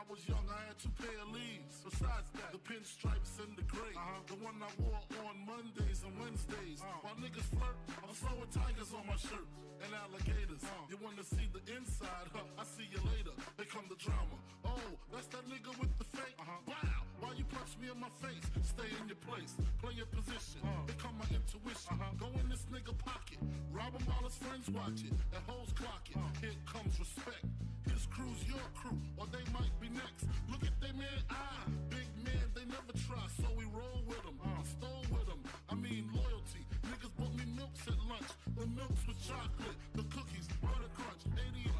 I was young, I had 2 pair of leaves. Besides that, the pinstripes and the gray. The one I wore on Mondays and Wednesdays. While niggas flirt, I'm throwing tigers on my shirt and alligators. You wanna see the inside? I see you later. Here come the drama. Oh, that's that nigga with the fake. Wow, why you punch me in my face? Stay in your place, play your position. Here come my intuition. Go in this nigga pocket, rob him while his friends watch it. That hoes clock it. Here comes respect. His crew's your crew, or they might be next. Look at they man, big man, they never try, so we roll with them. I stole with them, I mean loyalty. Niggas bought me milks at lunch, the milks with chocolate, the cookies, butter crunch, 80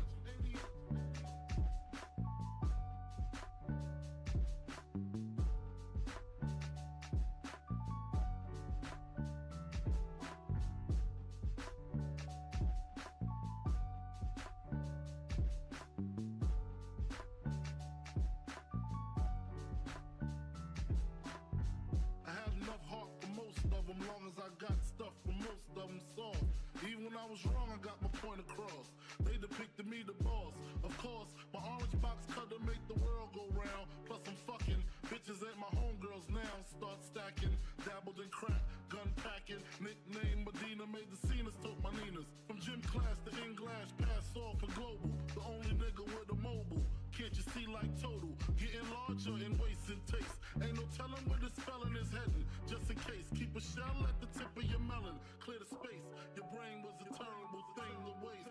long as I got stuff from most of them soft. Even when I was wrong, I got my point across. They depicted me the boss. Of course, my orange box cutter make the world go round. Plus I'm fucking bitches ain't my homegirls now. Start stacking, dabbled in crack, gun packing. Nickname Medina, made the scenes, took my Ninas. From gym class to in-glass, pass off for global. The only nigga with a mobile. Can't you see like total? Getting larger in waist and taste. Ain't no telling where this felon is heading. Just in case, keep a shell at the tip of your melon. Clear the space. Your brain was a terrible thing to waste.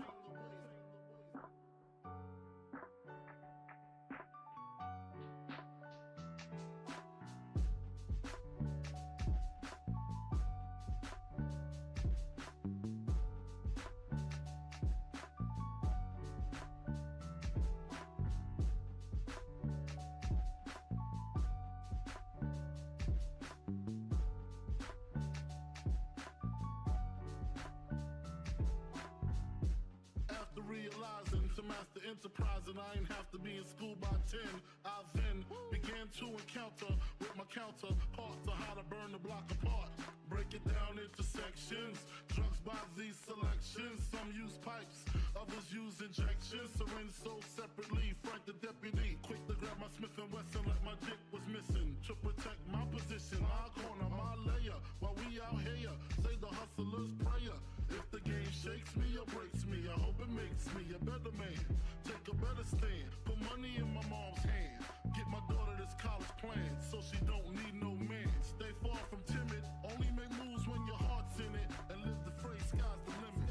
Realizing to master enterprise, and I ain't have to be in school by 10. I then began to encounter with my counterparts on how to burn the block apart. Break it down into sections. Drugs by these selections. Some use pipes, others use injections. Syringe sold separately. Frank the deputy, quick to grab my Smith & Wesson like my dick was missing. To protect my position, my corner, my layer. While we out here, say the hustler's prayer. If the game shakes me or breaks me, I hope it makes me a better man. Take a better stand, put money in my mom's hand. Get my daughter this college plan, so she don't need no man. Stay far from timid, only make moves when your heart's in it. And live the phrase, sky's the limit.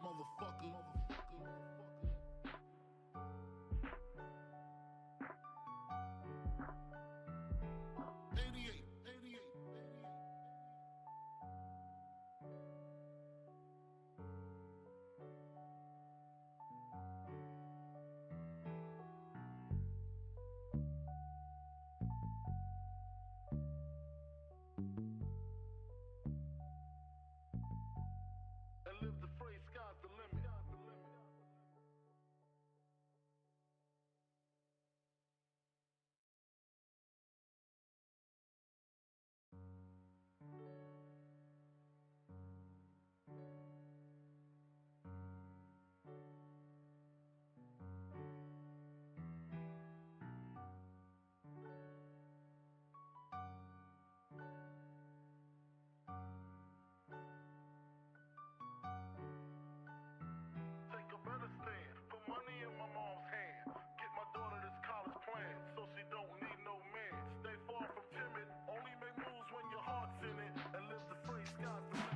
Motherfucker. 88. And live the phrase, sky's the limit. Put money in my mom's hand. Get my daughter this college plan, so she don't need no man. Stay far from timid, only make moves when your heart's in it. And live the phrase, sky's the limit.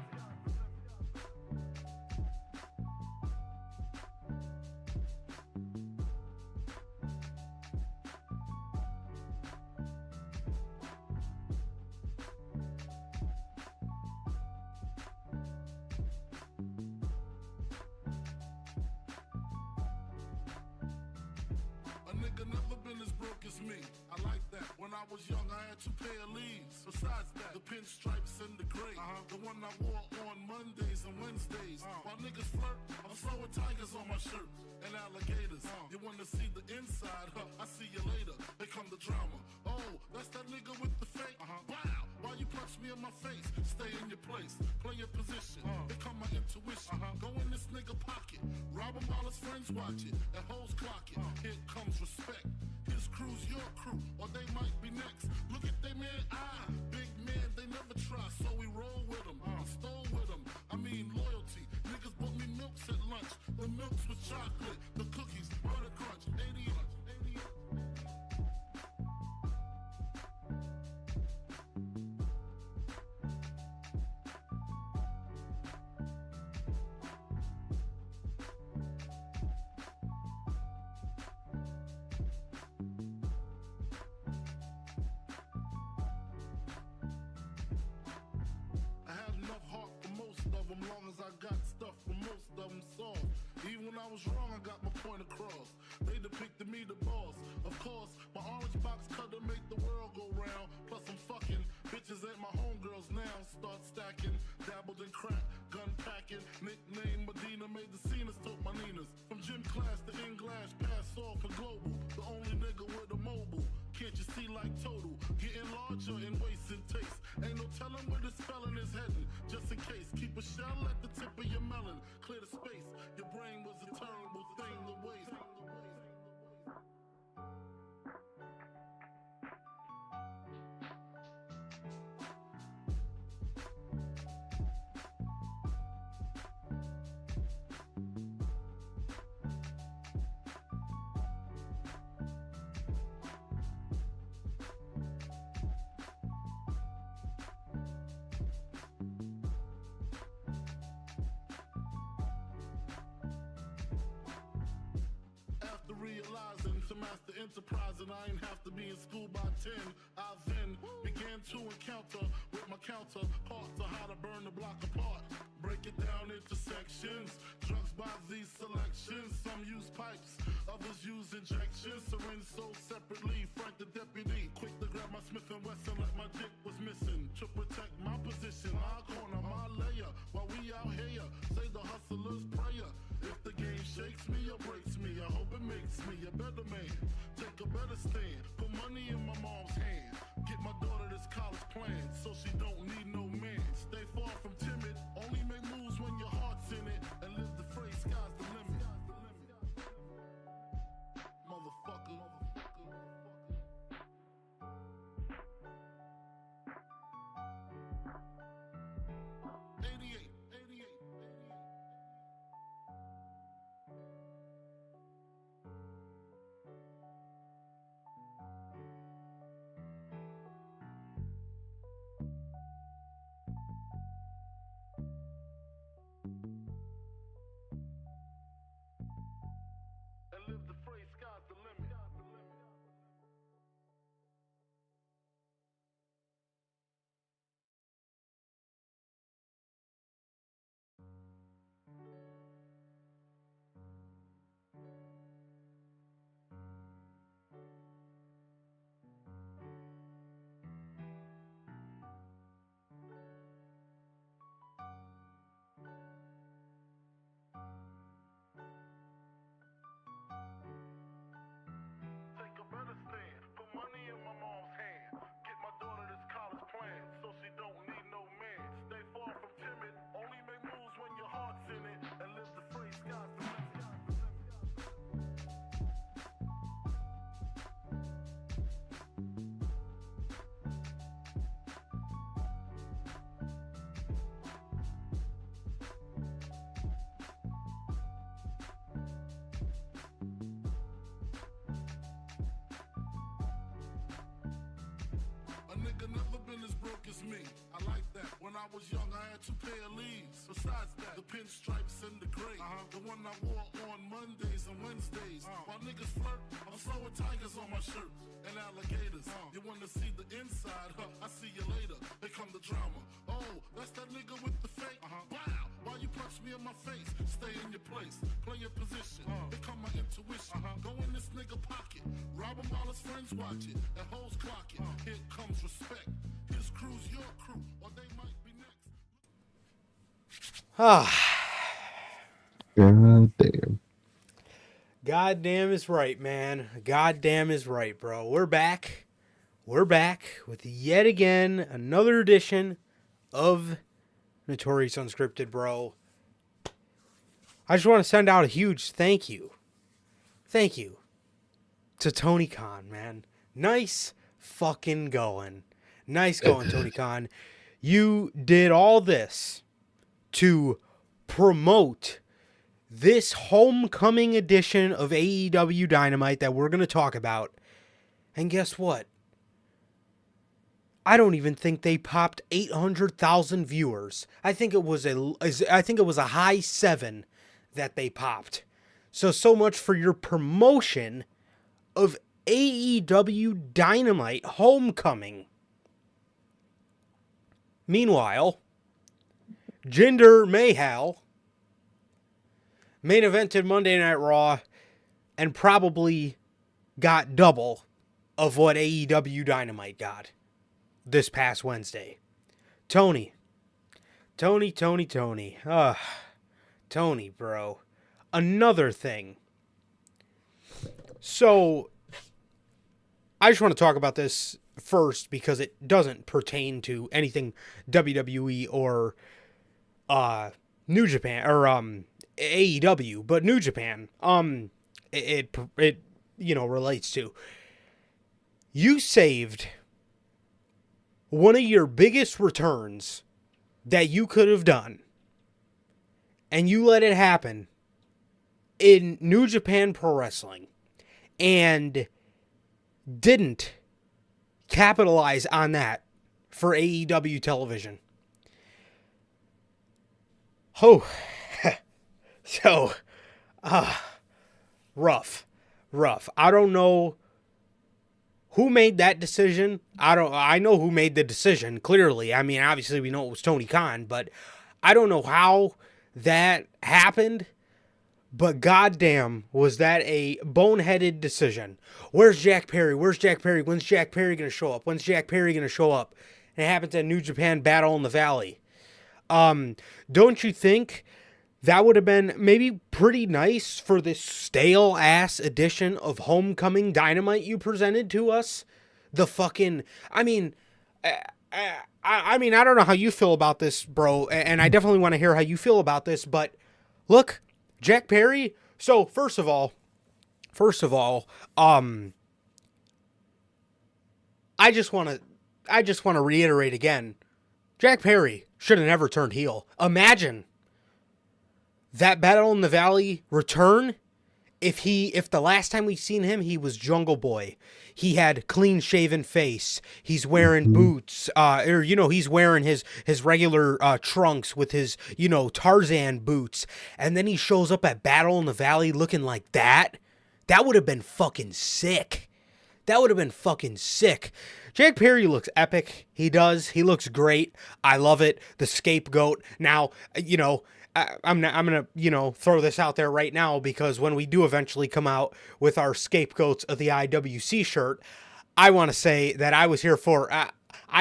Never been as broke as me. I like that. When I was young, I had 2 pair of leaves. Besides that, the pinstripes and the gray. The one I wore on Mondays and Wednesdays. While niggas flirt, I'm throwing tigers on my shirt and alligators. You wanna see the inside? I see you later. Here come the drama. Oh, that's that nigga with the fake. Wow, why you punch me in my face? Stay in your place, play your position. Here come my intuition. Go in this nigga pocket, rob him while his friends watch it, and hoes clock it. Here comes respect. His crew's your crew, or they might be next. Look at they man, big man, they never try, so we roll with them, stole with them. I mean loyalty. Niggas bought me milks at lunch. The milks with chocolate, the cookies, butter crunch, 80. Long as I got stuff for most of them soft. Even when I was wrong, I got my point across. They depicted me the boss. Of course, my orange box cutter make the world go round. Plus I'm fucking bitches ain't my homegirls now. Start stacking, dabbled in crack, gun packing. Nickname Medina, made the scenes, took my Ninas. From gym class to in-glass, pass off for global. The only nigga with a mobile. Can't you see like total? Getting larger in waist and taste. Ain't no telling where this felon is heading. Just in case, keep a shell at the tip of your melon. Clear the space. Your brain was a terrible thing to waste. Realizing to master enterprise and I ain't have to be in school by 10. I then began to encounter with my counterparts on how to burn the block apart. Break it down into sections. Drugs by these selections. Some use pipes, others use injections. Syringe sold separately. Frank the deputy, quick to grab my Smith & Wesson like my dick was missing. To protect my position, my corner, my layer. While we out here, say the hustler's prayer. If the game shakes me or breaks me, I hope it makes me a better man. Take a better stand, put money in my mom's hand. Get my daughter this college plan, so she don't need no man. Stay far from timid, only make moves when your heart's in it. And live the phrase, sky's the limit. Motherfucker. 88. And live the phrase, sky's the limit. Take a better stand, put money in my mom's hand. Get my daughter this college plan, so she don't need no man. Stay far from timid, only make moves when your heart's in it. And live the phrase, sky's the limit. A nigga never been as broke as me. I like that. When I was young, I had 2 pair of leaves. Besides that, the pinstripes and the gray. The one I wore on Mondays and Wednesdays. While niggas flirt, I'm throwing tigers on my shirt and alligators. You wanna see the inside? I see you later. Here come the drama. Oh, that's that nigga with the fake. Wow, why you punch me in my face? Stay in your place, play your position. Here come my intuition. Go in this nigga pocket, rob him while his friends watch it, and hoes clock it. Here comes respect. His crew's your crew, or they might be next. God damn. God damn is right, man. God damn is right, bro. We're back. We're back with yet again another edition of Notorious Unscripted, bro. I just want to send out a huge thank you. Thank you to Tony Khan, man. Nice fucking going. Nice going, Tony Khan. You did all this to promote this homecoming edition of AEW Dynamite that we're going to talk about. And guess what? I don't even think they popped 800,000 viewers. I think it was a high 7 that they popped. So much for your promotion of AEW Dynamite Homecoming. Meanwhile, Jinder Mahal main evented Monday Night Raw and probably got double of what AEW Dynamite got this past Wednesday. Tony, bro. Another thing. So, I just want to talk about this first because it doesn't pertain to anything WWE or New Japan or AEW, but New Japan. It relates to. You saved one of your biggest returns that you could have done, and you let it happen in New Japan Pro Wrestling, and didn't capitalize on that for AEW television. Oh, so, rough. I don't know who made that decision. I know who made the decision, clearly. I mean, obviously we know it was Tony Khan, but I don't know how that happened. But goddamn, was that a boneheaded decision. Where's Jack Perry? When's Jack Perry going to show up? And it happens at New Japan Battle in the Valley. Don't you think that would have been maybe pretty nice for this stale-ass edition of Homecoming Dynamite you presented to us? I don't know how you feel about this, bro, and I definitely want to hear how you feel about this, but look, Jack Perry, so first of all, I just want to reiterate again, Jack Perry should have never turned heel. Imagine that Battle in the Valley return, if the last time we seen him, he was Jungle Boy. He had clean shaven face. He's wearing boots, he's wearing his regular trunks with his, Tarzan boots. And then he shows up at Battle in the Valley looking like that. That would have been fucking sick. Jack Perry looks epic. He does. He looks great. I love it. The scapegoat. Now, I'm going to, throw this out there right now, because when we do eventually come out with our scapegoats of the IWC shirt, I want to say that I was here for, I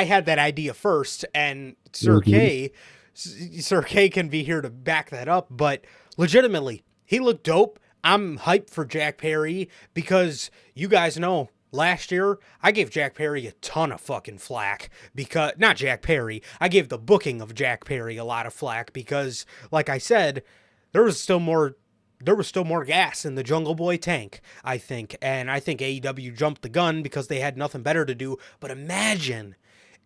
had that idea first, and Sir K can be here to back that up, but legitimately, he looked dope. I'm hyped for Jack Perry because you guys know, last year, I gave Jack Perry a ton of fucking flack because, not Jack Perry, I gave the booking of Jack Perry a lot of flack because, like I said, there was still more gas in the Jungle Boy tank, I think, and I think AEW jumped the gun because they had nothing better to do. But imagine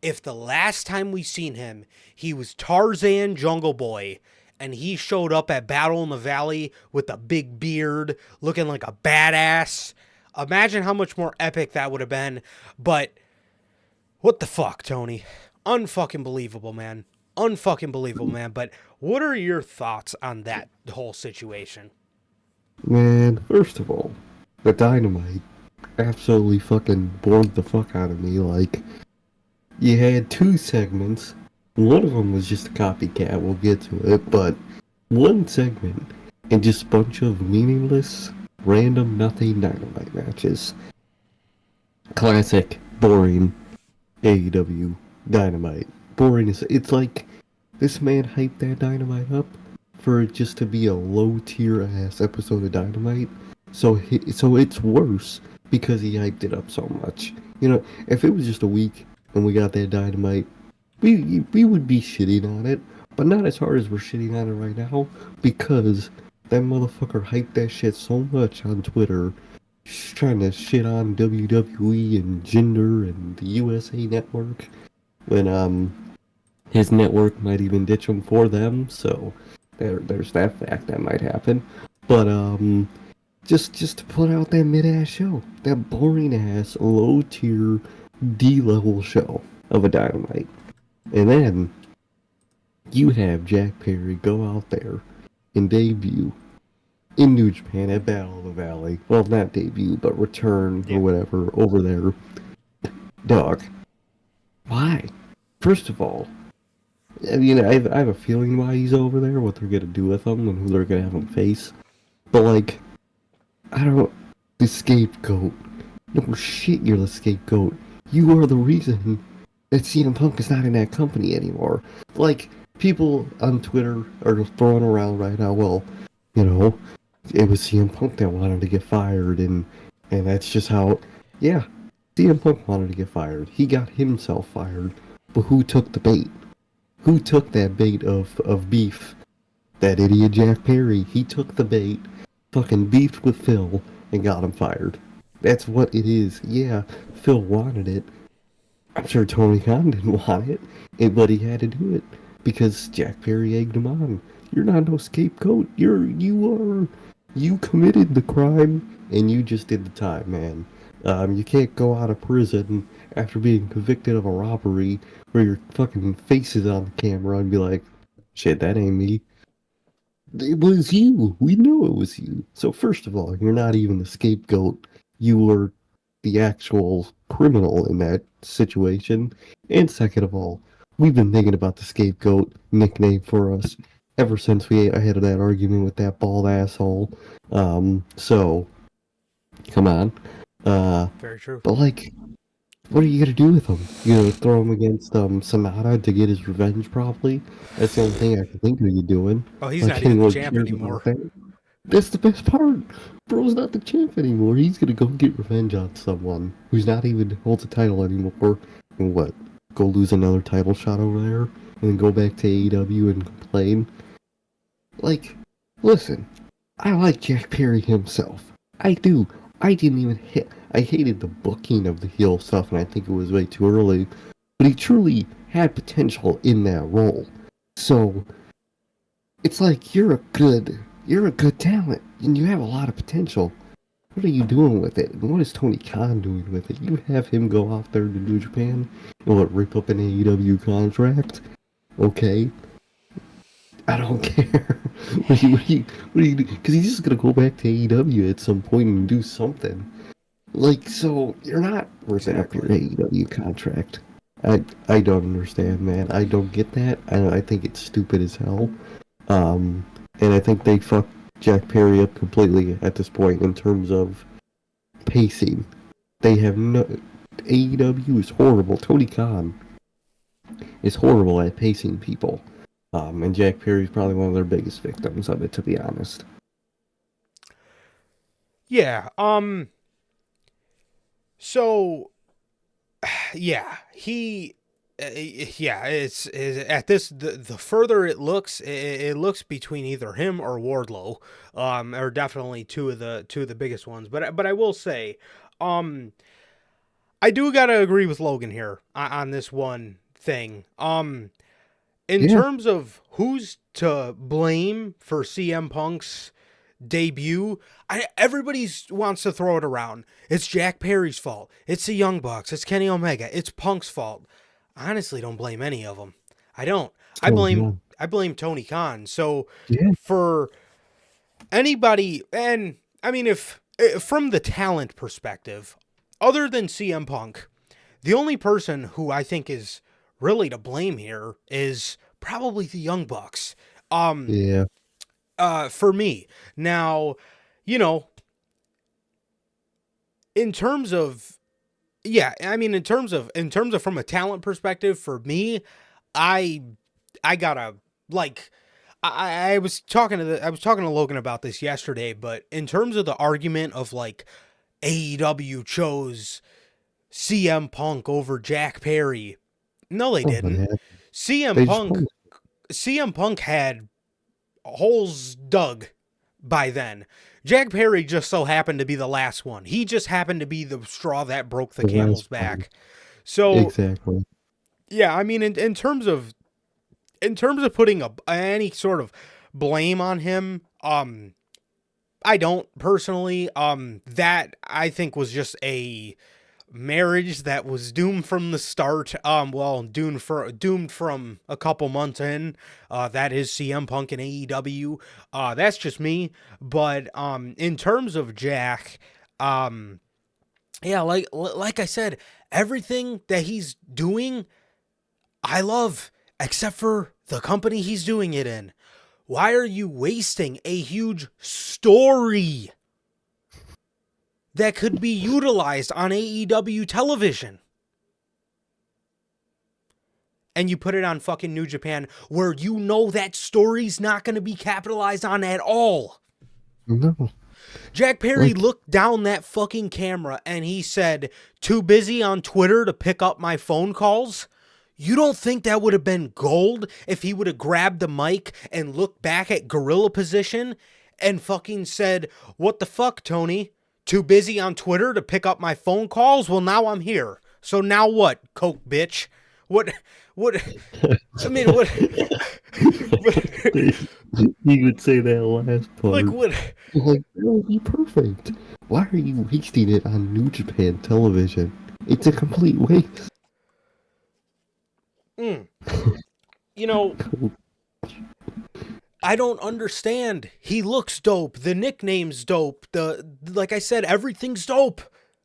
if the last time we seen him, he was Tarzan Jungle Boy, and he showed up at Battle in the Valley with a big beard, looking like a badass. Imagine how much more epic that would have been. But what the fuck, Tony? Unfucking believable, man. But what are your thoughts on that whole situation? Man, first of all, the Dynamite absolutely fucking bored the fuck out of me. Like, you had 2 segments. One of them was just a copycat, we'll get to it, but one segment and just a bunch of meaningless, random, nothing Dynamite matches. Classic, boring AEW Dynamite. Boring is, it's like, this man hyped that Dynamite up for it just to be a low-tier ass episode of Dynamite. So it's worse because he hyped it up so much. If it was just a week and we got that Dynamite, we would be shitting on it, but not as hard as we're shitting on it right now, because that motherfucker hyped that shit so much on Twitter, trying to shit on WWE and Gender and the USA Network, when his network might even ditch him for them. So there's that fact that might happen. But just to put out that mid-ass show, that boring ass low tier D-level show of a Dynamite, and then you have Jack Perry go out there and debut in New Japan at Battle of the Valley. Well, not debut, but return or whatever over there. Dog, why? First of all, I mean, I have a feeling why he's over there, what they're gonna do with him, and who they're gonna have him face. But like, I don't. The scapegoat. No shit, you're the scapegoat. You are the reason that CM Punk is not in that company anymore. Like, people on Twitter are throwing around right now, well, you know, it was CM Punk that wanted to get fired, and that's just how. Yeah, CM Punk wanted to get fired. He got himself fired. But who took the bait? Who took that bait of beef? That idiot Jack Perry. He took the bait, fucking beefed with Phil, and got him fired. That's what it is. Yeah, Phil wanted it. I'm sure Tony Khan didn't want it, but he had to do it because Jack Perry egged him on. You're not no scapegoat. You committed the crime and you just did the time, man. You can't go out of prison after being convicted of a robbery where your fucking face is on the camera and be like, shit, that ain't me. It was you. We know it was you. So first of all, you're not even the scapegoat. You were the actual criminal in that situation. And second of all, we've been thinking about the scapegoat nickname for us ever since I had that argument with that bald asshole. So, come on. Very true. But like, what are you gonna do with him? You gonna throw him against Sonata to get his revenge? Probably. That's the only thing I can think of you doing. Oh, he's like, not even the anyone champ cares anymore. about that? That's the best part. Bro's not the champ anymore. He's gonna go get revenge on someone who's not even holds a title anymore. And what? Go lose another title shot over there, and then go back to AEW and complain. Like, listen, I like Jack Perry himself. I do. I didn't even hit. I hated the booking of the heel stuff, and I think it was way too early. But he truly had potential in that role. So it's like you're a good talent, and you have a lot of potential. What are you doing with it? And what is Tony Khan doing with it? You have him go off there to New Japan and rip up an AEW contract? Okay. I don't care. What do you do? Because he's just gonna go back to AEW at some point and do something. Like, so you're not ripping up your AEW contract. I don't understand, man. I don't get that. I think it's stupid as hell. And I think they fucked Jack Perry up completely at this point in terms of pacing. They have no. AEW is horrible. Tony Khan is horrible at pacing people. And Jack Perry's probably one of their biggest victims of it, to be honest. Yeah. So, yeah, it's at this the further it looks between either him or Wardlow, are definitely two of the biggest ones. But I will say, I do gotta agree with Logan here on this one thing. In terms of who's to blame for CM Punk's debut, everybody wants to throw it around. It's Jack Perry's fault. It's the Young Bucks. It's Kenny Omega. It's Punk's fault. I honestly don't blame any of them. I don't. I blame Tony Khan. So for anybody, and I mean, if from the talent perspective, other than CM Punk, the only person who I think is really to blame here is probably the Young Bucks. For me. Now, you know, in terms of from a talent perspective, for me, I gotta, like, I was talking to Logan about this yesterday, but in terms of the argument of like AEW chose CM Punk over Jack Perry, no, they didn't. CM Punk had holes dug by then. Jack Perry just so happened to be the last one. He just happened to be the straw that broke the camel's back. So Exactly. yeah, I mean, in terms of putting any sort of blame on him, I don't personally. That I think was just a marriage that was doomed from the start. Doomed from a couple months in. That is CM Punk and AEW. That's just me. But in terms of Jack, yeah, like I said, everything that he's doing, I love, except for the company he's doing it in. Why are you wasting a huge story that could be utilized on AEW television? And you put it on fucking New Japan, where you know that story's not going to be capitalized on at all. No. Jack Perry looked down that fucking camera and he said, "Too busy on Twitter to pick up my phone calls." You don't think that would have been gold if he would have grabbed the mic and looked back at gorilla position and fucking said, "What the fuck, Tony? Too busy on Twitter to pick up my phone calls? Well, now I'm here. So now what, Coke bitch? What, I mean, what?" You would say that last part. Like, what? Like, that would be perfect. Why are you wasting it on New Japan television? It's a complete waste. You know, I don't understand. He looks dope. The nickname's dope. Like I said, everything's dope.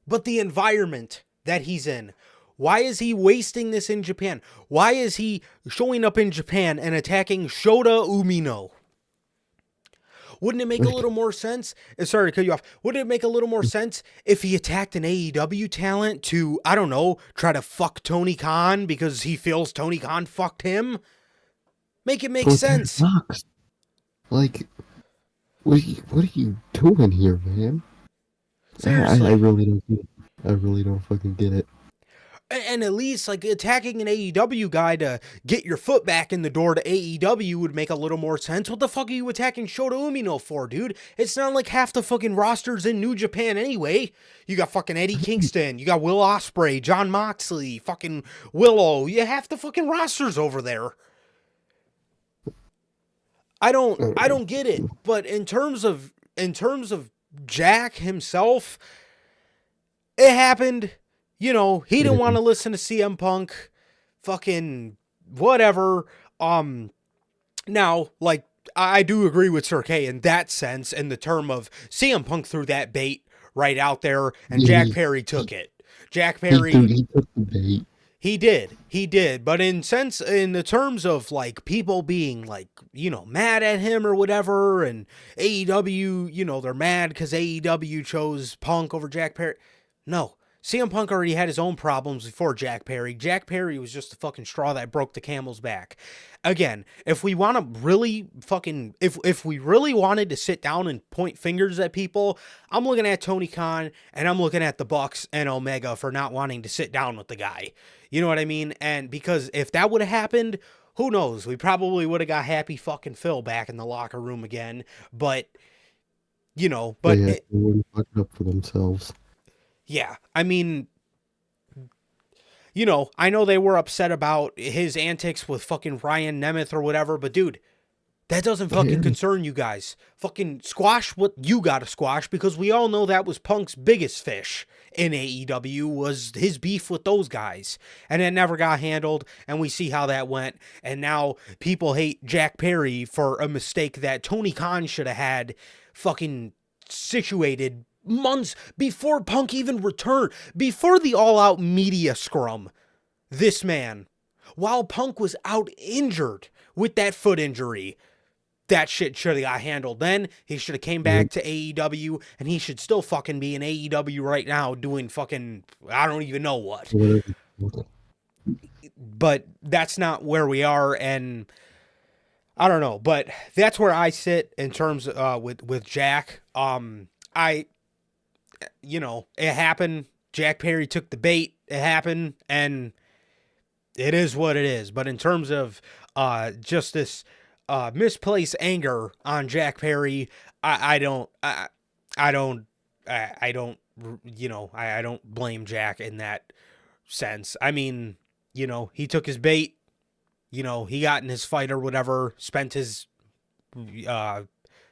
But the environment that he's in. Why is he wasting this in Japan? Why is he showing up in Japan and attacking Shota Umino? Wouldn't it make a little more sense? Sorry to cut you off. Wouldn't it make a little more sense if he attacked an AEW talent to, I don't know, try to fuck Tony Khan because he feels Tony Khan fucked him? Make it make sense. Like, what are you doing here, man? Seriously. I really don't get it. I really don't fucking get it. And at least, like, attacking an AEW guy to get your foot back in the door to AEW would make a little more sense. What the fuck are you attacking Shota Umino for, dude? It's not like half the fucking roster's in New Japan anyway. You got fucking Eddie Kingston, you got Will Ospreay, Jon Moxley, fucking Willow. You half the fucking roster's over there. I don't get it. But in terms of Jack himself, it happened. You know, he didn't want to listen to CM Punk, fucking whatever. Now, like, I do agree with Sir K in that sense, in the term of CM Punk threw that bait right out there, and Jack Perry took it. Jack Perry, he took the bait. He did. But in the terms of, like, people being, like, you know, mad at him or whatever, and AEW, you know, they're mad because AEW chose Punk over Jack Perry. No. CM Punk already had his own problems before Jack Perry. Jack Perry was just the fucking straw that broke the camel's back. Again, if we want to really fucking, if we really wanted to sit down and point fingers at people, I'm looking at Tony Khan and I'm looking at the Bucks and Omega for not wanting to sit down with the guy. You know what I mean? And because if that would have happened, who knows? We probably would have got Happy fucking Phil back in the locker room again. But, you know, They wouldn't fuck up for themselves. Yeah, I mean, you know, I know they were upset about his antics with fucking Ryan Nemeth or whatever, but dude, that doesn't fucking concern you guys. Fucking squash what you gotta squash, because we all know that was Punk's biggest fish in AEW, was his beef with those guys. And it never got handled, and we see how that went. And now people hate Jack Perry for a mistake that Tony Khan should have had fucking situated months before Punk even returned, before the all-out media scrum. This man, while Punk was out injured with that foot injury, that shit should have got handled then. He should have came back to AEW, and he should still fucking be in AEW right now doing fucking, I don't even know what. But that's not where we are, and I don't know, but that's where I sit in terms with Jack. You know, it happened. Jack Perry took the bait. It happened, and it is what it is. But in terms of just this misplaced anger on Jack Perry. I don't, I don't blame Jack in that sense. I mean, he took his bait, he got in his fight or whatever, spent his,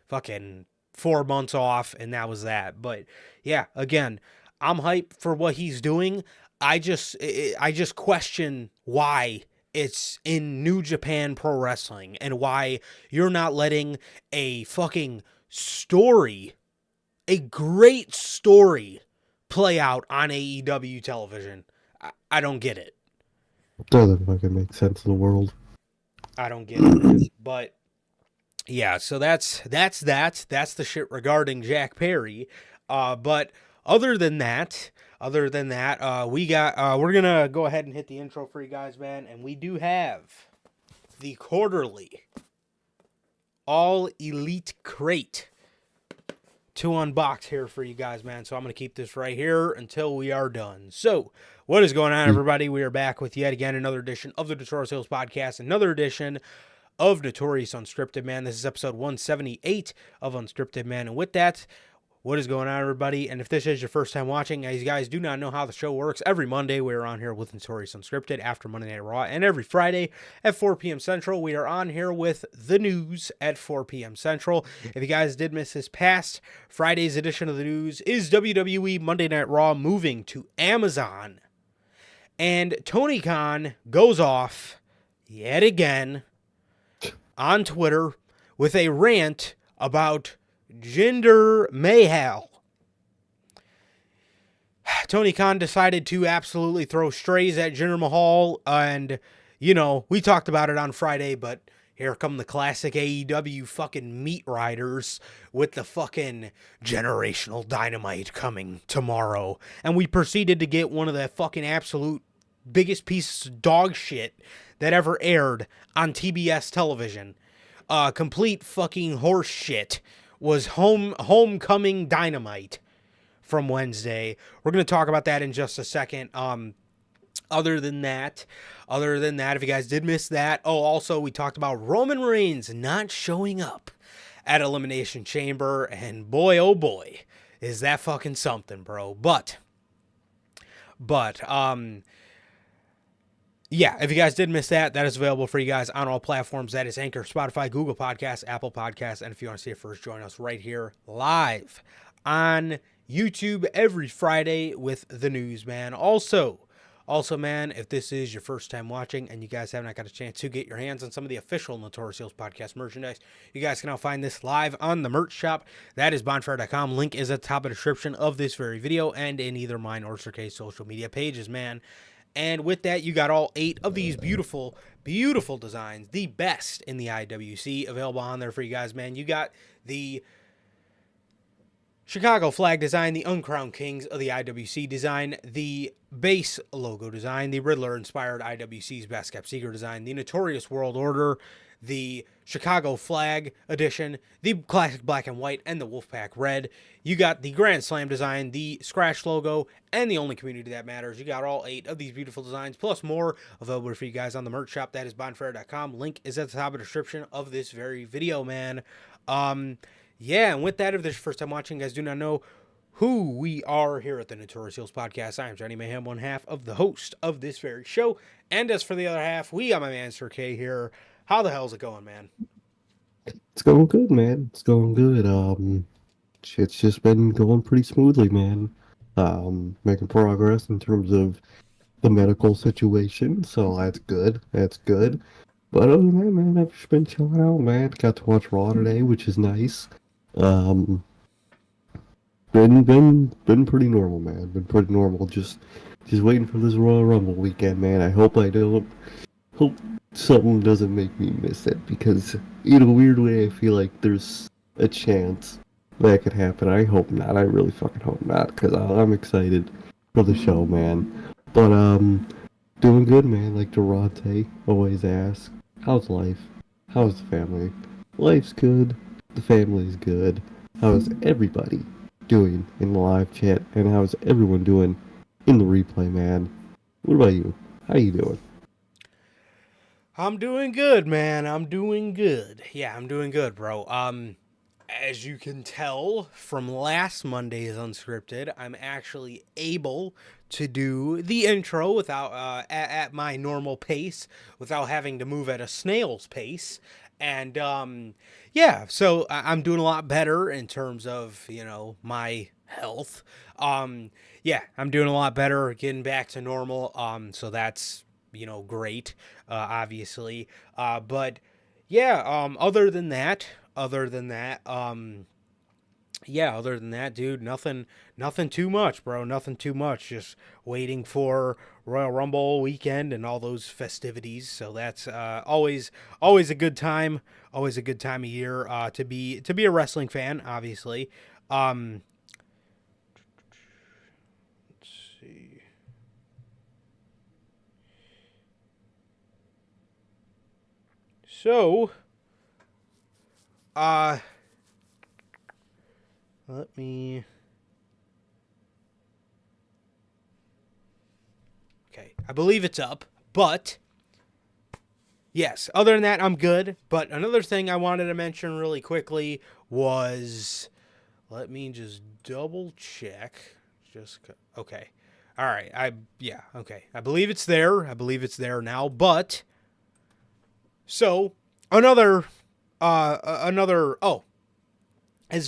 fucking 4 months off, and that was that. But yeah, again, I'm hyped for what he's doing. I just question why it's in New Japan Pro Wrestling and why you're not letting a fucking story, a great story, play out on AEW television. I don't get it. Doesn't fucking make sense in the world. I don't get it, man. But yeah, so that's the shit regarding Jack Perry. But other than that, we're gonna go ahead and hit the intro for you guys, man, and we do have the quarterly All Elite crate to unbox here for you guys, man. So I'm gonna keep this right here until we are done. So what is going on, everybody? We are back with yet again another edition of the Notorious podcast, another edition of Notorious Unscripted, man. This is episode 178 of Unscripted, man. And with that, what is going on, everybody? And if this is your first time watching, as you guys do not know how the show works, every Monday we are on here with Notorious Unscripted after Monday Night Raw, and every Friday at 4 p.m. Central, we are on here with the news at 4 p.m. Central. If you guys did miss this past Friday's edition of the news, is WWE Monday Night Raw moving to Amazon? And Tony Khan goes off yet again on Twitter with a rant about Jinder Mahal. Tony Khan decided to absolutely throw strays at Jinder Mahal, and, we talked about it on Friday, but here come the classic AEW fucking meat riders with the fucking generational dynamite coming tomorrow. And we proceeded to get one of the fucking absolute biggest pieces of dog shit that ever aired on TBS television. Complete fucking horse shit was Homecoming Dynamite from Wednesday. We're going to talk about that in just a second. Other than that, if you guys did miss that, also we talked about Roman Reigns not showing up at Elimination Chamber, and boy, oh boy, is that fucking something, bro. But, yeah, if you guys did miss that, that is available for you guys on all platforms. That is Anchor, Spotify, Google Podcasts, Apple Podcasts, and if you want to see it first, join us right here live on YouTube every Friday with the news, man. Also, man, if this is your first time watching and you guys have not got a chance to get your hands on some of the official Notorious podcast merchandise, you guys can now find this live on the merch shop. That is bonfire.com. Link is at the top of the description of this very video and in either mine or Sir K's social media pages, man. And with that, you got all 8 of these beautiful, beautiful designs, the best in the IWC, available on there for you guys, man. You got the Chicago flag design, the Uncrowned Kings of the IWC design, the base logo design, the Riddler-inspired IWC's Best Kept Secret design, the Notorious World Order, the Chicago flag edition, the classic black and white, and the Wolfpack red. You got the Grand Slam design, the Scratch logo, and the only community that matters. You got all 8 of these beautiful designs, plus more available for you guys on the merch shop. That is bonfire.com. Link is at the top of the description of this very video, man. Yeah, and with that, if this is your first time watching, you guys do not know who we are here at the Notorious podcast. I am Johnny Mayhem, one half of the host of this very show. And as for the other half, we got my man Sir K here. How the hell's it going, man? It's going good, man. It's going good. Shit's just been going pretty smoothly, man. Making progress in terms of the medical situation, so that's good. That's good. But other than that, man, I've just been chilling out, man. Got to watch Raw today, which is nice. Been pretty normal, man. Been pretty normal. Just waiting for this Royal Rumble weekend, man. I hope something doesn't make me miss it, because in a weird way I feel like there's a chance that could happen. I hope not. I really fucking hope not, because I'm excited for the show, man. But doing good, man. Like Durante always asks, how's life? How's the family? Life's good. The family's good. How's everybody doing in the live chat? And how's everyone doing in the replay, man? What about you? How you doing? I'm doing good, man. I'm doing good. Yeah, I'm doing good, bro. As you can tell from last Monday's Unscripted, I'm actually able to do the intro without at my normal pace, without having to move at a snail's pace. And yeah, so I'm doing a lot better in terms of, my health. Yeah, I'm doing a lot better, getting back to normal. So that's, great, obviously. But yeah, other than that, dude, nothing too much, bro. Nothing too much. Just waiting for Royal Rumble weekend and all those festivities. So that's always a good time. Always a good time of year to be a wrestling fan, obviously. Let's see. So, let me. Okay, I believe it's up, but yes, other than that, I'm good. But another thing I wanted to mention really quickly was, let me just double check. Okay. All right. Okay. I believe it's there. I believe it's there now, but so another as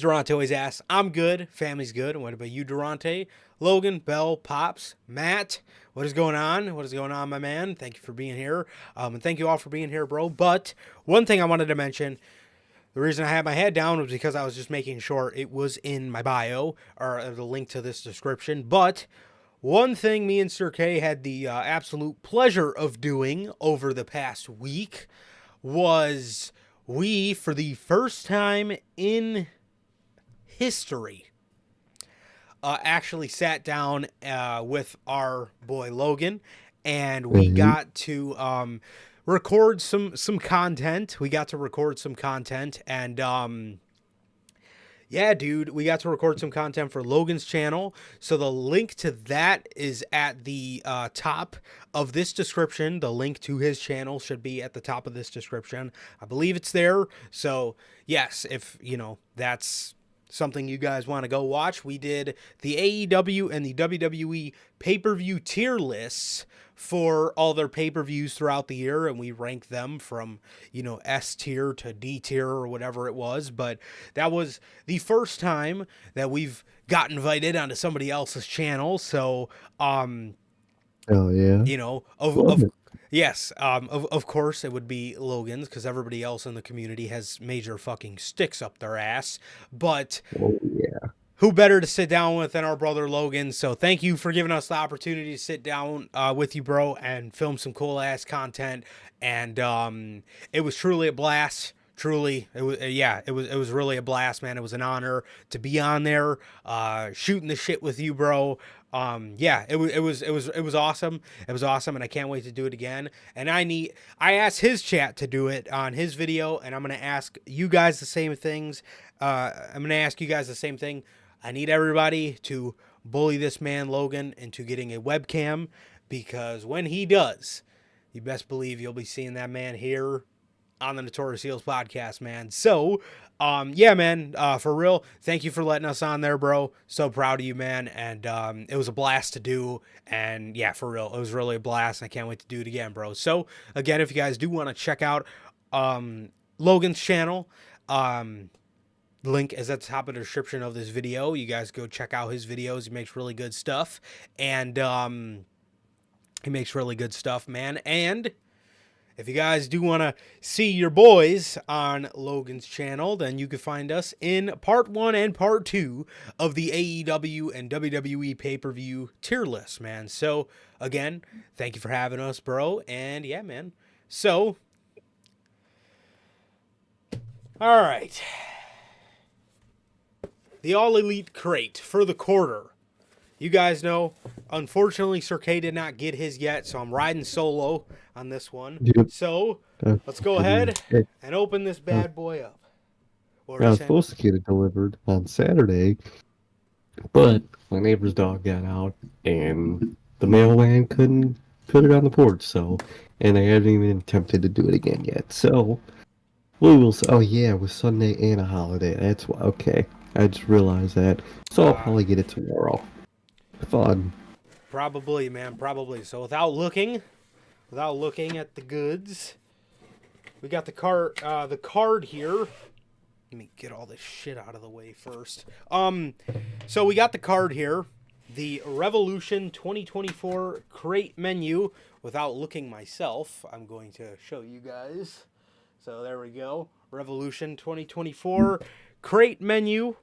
Durante always asks, I'm good. Family's good. What about you, Durante? Logan, Bell, Pops, Matt, what is going on? What is going on, my man? Thank you for being here. And thank you all for being here, bro. But one thing I wanted to mention, the reason I had my head down was because I was just making sure it was in my bio or the link to this description. But one thing me and Sir K had the absolute pleasure of doing over the past week was we, for the first time in history, actually sat down with our boy Logan, and we got to record some content. We got to record some content, and yeah, dude, we got to record some content for Logan's channel. So the link to that is at the top of this description. The link to his channel should be at the top of this description. I believe it's there. So yes, if that's something you guys want to go watch, we did the AEW and the WWE pay-per-view tier lists for all their pay-per-views throughout the year, and we ranked them from S tier to D tier or whatever it was. But that was the first time that we've got invited onto somebody else's channel. So oh yeah, yes, of course it would be Logan's, because everybody else in the community has major fucking sticks up their ass. But yeah, who better to sit down with than our brother Logan? So thank you for giving us the opportunity to sit down with you, bro, and film some cool ass content. And it was truly a blast. Truly, it was really a blast, man. It was an honor to be on there, shooting the shit with you, bro. It was awesome. It was awesome, and I can't wait to do it again. And I asked his chat to do it on his video, and I'm gonna ask you guys the same things. I'm gonna ask you guys the same thing. I need everybody to bully this man Logan into getting a webcam, because when he does, you best believe you'll be seeing that man here on the Notorious podcast, man. So, yeah, man, for real, thank you for letting us on there, bro. So proud of you, man. And it was a blast to do. And yeah, for real, it was really a blast. I can't wait to do it again, bro. So again, if you guys do want to check out Logan's channel, link is at the top of the description of this video. You guys go check out his videos. He makes really good stuff. And he makes really good stuff, man. And if you guys do want to see your boys on Logan's channel, then you can find us in part 1 and part 2 of the AEW and WWE pay-per-view tier list, man. So, again, thank you for having us, bro. And, yeah, man. So, all right. The All Elite crate for the quarter. You guys know, unfortunately, Sir K did not get his yet, so I'm riding solo on this one. Yep. So, let's go ahead and open this bad boy up. I was supposed to get it delivered on Saturday, but my neighbor's dog got out, and the mailman couldn't put it on the porch, so, and I haven't even attempted to do it again yet, so, we will see. Oh yeah, it was Sunday and a holiday, that's why, okay, I just realized that, so I'll probably get it tomorrow. Fun. Probably, man, probably. So without looking at the goods, we got the card here. Let me get all this shit out of the way first. So we got the card here, the Revolution 2024 crate menu. Without looking myself, I'm going to show you guys. So there we go, Revolution 2024 crate menu.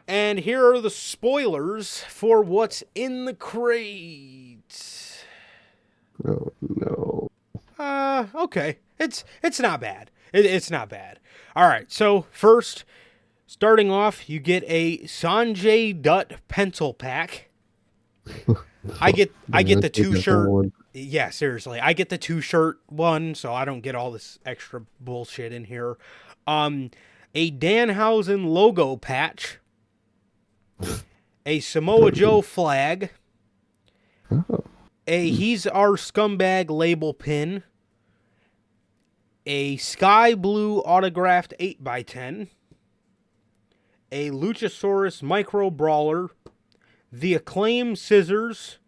And here are the spoilers for what's in the crate. Oh no. Okay. It's not bad. It's not bad. All right. So first, starting off, you get a Sanjay Dutt pencil pack. I get the 2-shirt. Yeah, seriously. I get the 2-shirt one, so I don't get all this extra bullshit in here. A Danhausen logo patch. A Samoa Joe flag. Oh. A He's Our Scumbag label pin. A sky blue autographed 8x10. A Luchasaurus micro brawler. The Acclaim scissors.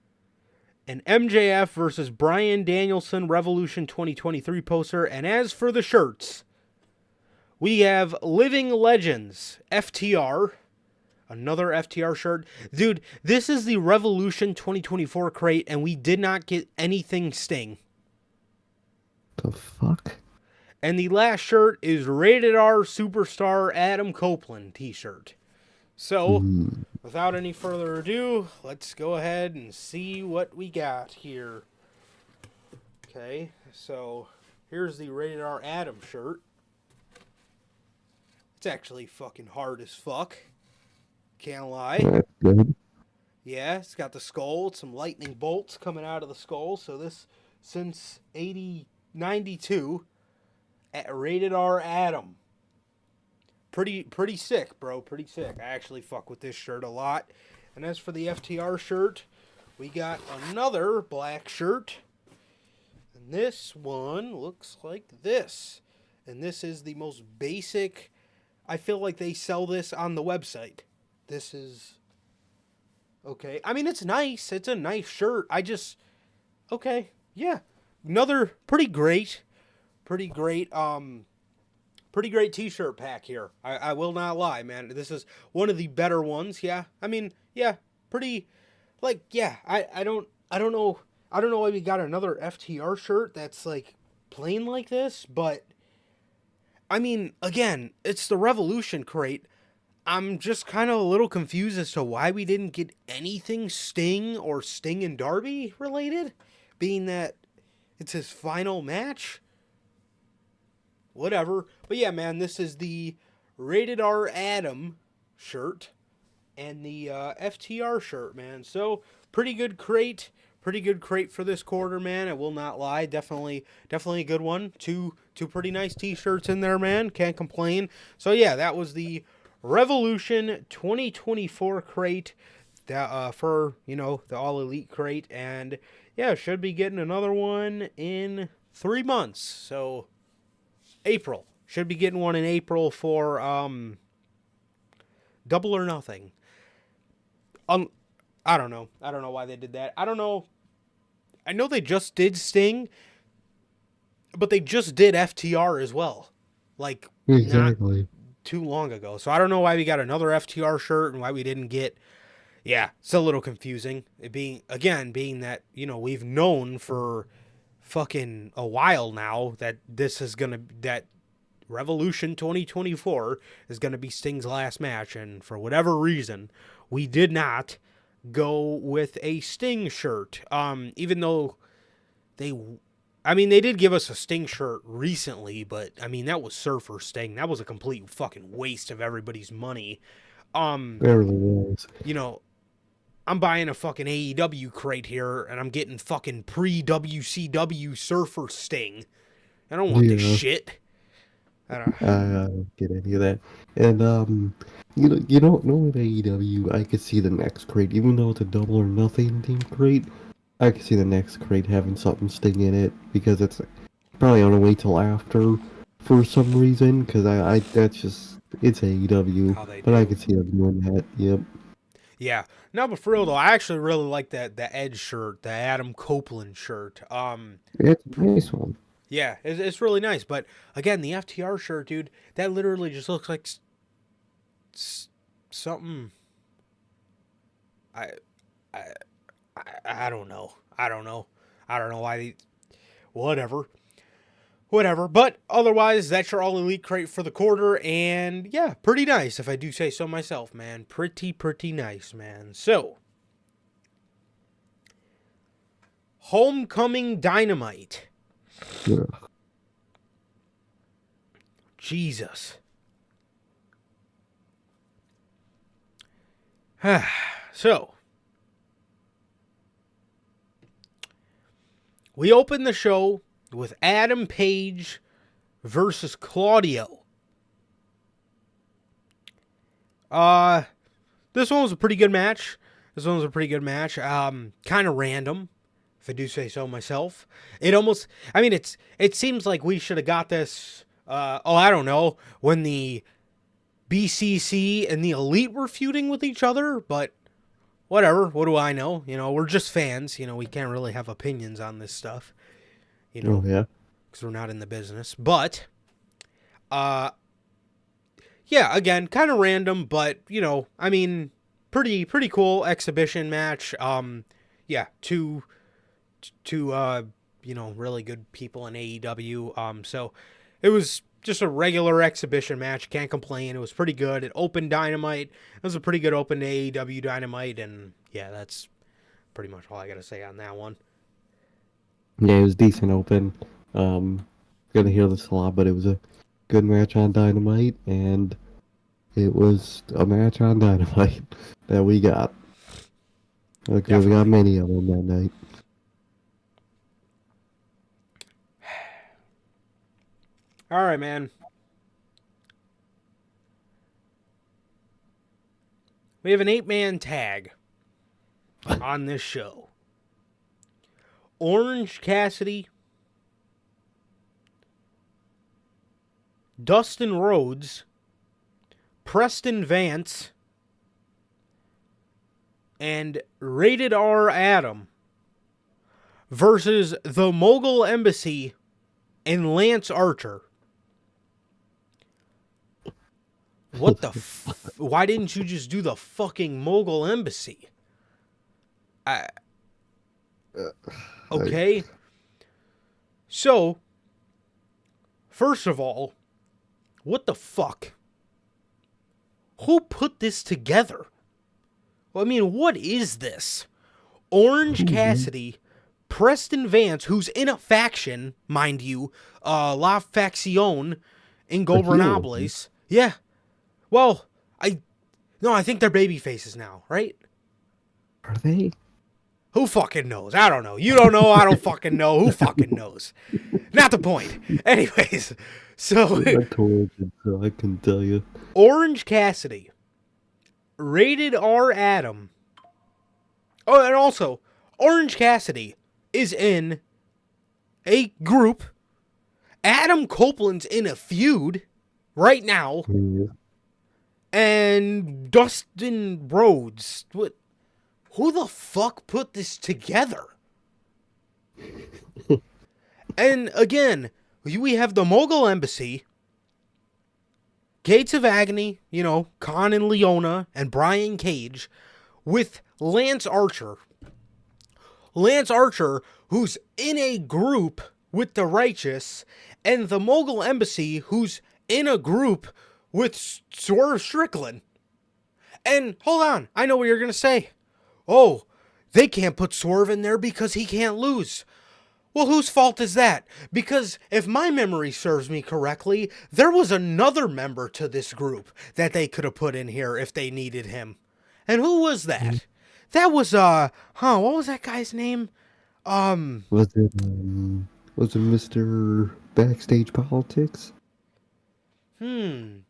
An MJF versus Bryan Danielson Revolution 2023 poster. And as for the shirts, we have Living Legends FTR. Another FTR shirt. Dude, this is the Revolution 2024 crate, and we did not get anything Sting. The fuck? And the last shirt is Rated R Superstar Adam Copeland t-shirt. So, without any further ado, let's go ahead and see what we got here. Okay, so here's the Rated R Adam shirt. It's actually fucking hard as fuck. Can't lie. That's good. Yeah, it's got the skull, some lightning bolts coming out of the skull. So this, since 92, Rated R Adam. Pretty sick, bro. Pretty sick. I actually fuck with this shirt a lot. And as for the FTR shirt, we got another black shirt. And this one looks like this. And this is the most basic. I feel like they sell this on the website. This is okay. I mean, it's nice. It's a nice shirt. Okay. Yeah. Another pretty great t-shirt pack here. I will not lie, man. This is one of the better ones. Yeah. I mean, yeah, pretty, like, yeah, I don't know why we got another FTR shirt that's like plain like this, but I mean, again, it's the Revolution crate. I'm just kind of a little confused as to why we didn't get anything Sting or Sting and Darby related, being that it's his final match. Whatever. But yeah, man, this is the Rated R Adam shirt and the FTR shirt, man. So, pretty good crate for this quarter, man. I will not lie. Definitely a good one. Two pretty nice t-shirts in there, man. Can't complain. So yeah, that was the Revolution 2024 crate for, the All Elite crate. And yeah, should be getting another one in 3 months. So April. Should be getting one in April for Double or Nothing. I don't know. I don't know why they did that. I don't know. I know they just did Sting, but they just did FTR as well. Like, exactly. Not too long ago. So I don't know why we got another FTR shirt and why we didn't get. Yeah, it's a little confusing. It being that, we've known for fucking a while now that that Revolution 2024 is going to be Sting's last match. And for whatever reason, we did not go with a Sting shirt. Even though they did give us a Sting shirt recently, but I mean, that was Surfer Sting. That was a complete fucking waste of everybody's money. It really was. I'm buying a fucking AEW crate here and I'm getting fucking pre-WCW Surfer Sting. I don't want this shit. I don't get any of that. And you don't know with AEW, I could see the next crate, even though it's a Double or Nothing team crate. I could see the next crate having something sting in it because it's probably on to wait till after for some reason because I that's just it's AEW, How they but I do. could see them doing that. Yep. Yeah. No, but for real though, I actually really like the Edge shirt, the Adam Copeland shirt. It's a nice one. Yeah, it's really nice. But again, the FTR shirt, dude, that literally just looks like something. I, I, I don't know. I don't know. I don't know why. Whatever. Whatever. But otherwise, that's your All Elite crate for the quarter. And yeah, pretty nice, if I do say so myself, man. Pretty nice, man. So, Homecoming Dynamite. Yeah. Jesus. So, we open the show with Adam Page versus Claudio. This one was a pretty good match. Kind of random, if I do say so myself. It seems like we should have got this, I don't know, when the BCC and the Elite were feuding with each other, but whatever, what do I know? We're just fans, we can't really have opinions on this stuff, Oh yeah. because we're not in the business. But, yeah, again, kind of random, but, pretty cool exhibition match. Yeah, two really good people in AEW. So it was just a regular exhibition match. Can't complain. It was pretty good. It opened Dynamite. It was a pretty good open to AEW Dynamite, and yeah, that's pretty much all I gotta say on that one. Yeah, it was decent open. Gonna hear this a lot, but it was a good match on Dynamite, and it was a match on Dynamite that we got. Because we got many of them that night. All right, man. We have an 8-man tag on this show. Orange Cassidy, Dustin Rhodes, Preston Vance, and Rated R Adam versus the Mogul Embassy and Lance Archer. What the why didn't you just do the fucking Mogul Embassy? Okay. So, first of all, what the fuck? Who put this together? Well, what is this? Orange Cassidy, Preston Vance, who's in a faction, mind you, La Facción Ingobernables. Yeah. Well, I think they're baby faces now, right? Are they? Who fucking knows? I don't know. You don't know. I don't fucking know. Who fucking knows? Not the point. Anyways, so I told you, so I can tell you. Orange Cassidy, Rated R Adam. Oh, and also, Orange Cassidy is in a group. Adam Copeland's in a feud right now. Yeah. And Dustin Rhodes. What? Who the fuck put this together? And again, we have the Mogul Embassy, Gates of Agony, Khan and Leona, and Brian Cage, with Lance Archer. Lance Archer, who's in a group with the Righteous, and the Mogul Embassy, who's in a group with Swerve Strickland. And hold on, I know what you're going to say. Oh, they can't put Swerve in there because he can't lose. Well, whose fault is that? Because if my memory serves me correctly, there was another member to this group that they could have put in here if they needed him. And who was that? That was, what was that guy's name? Was it Mr. Backstage Politics? No,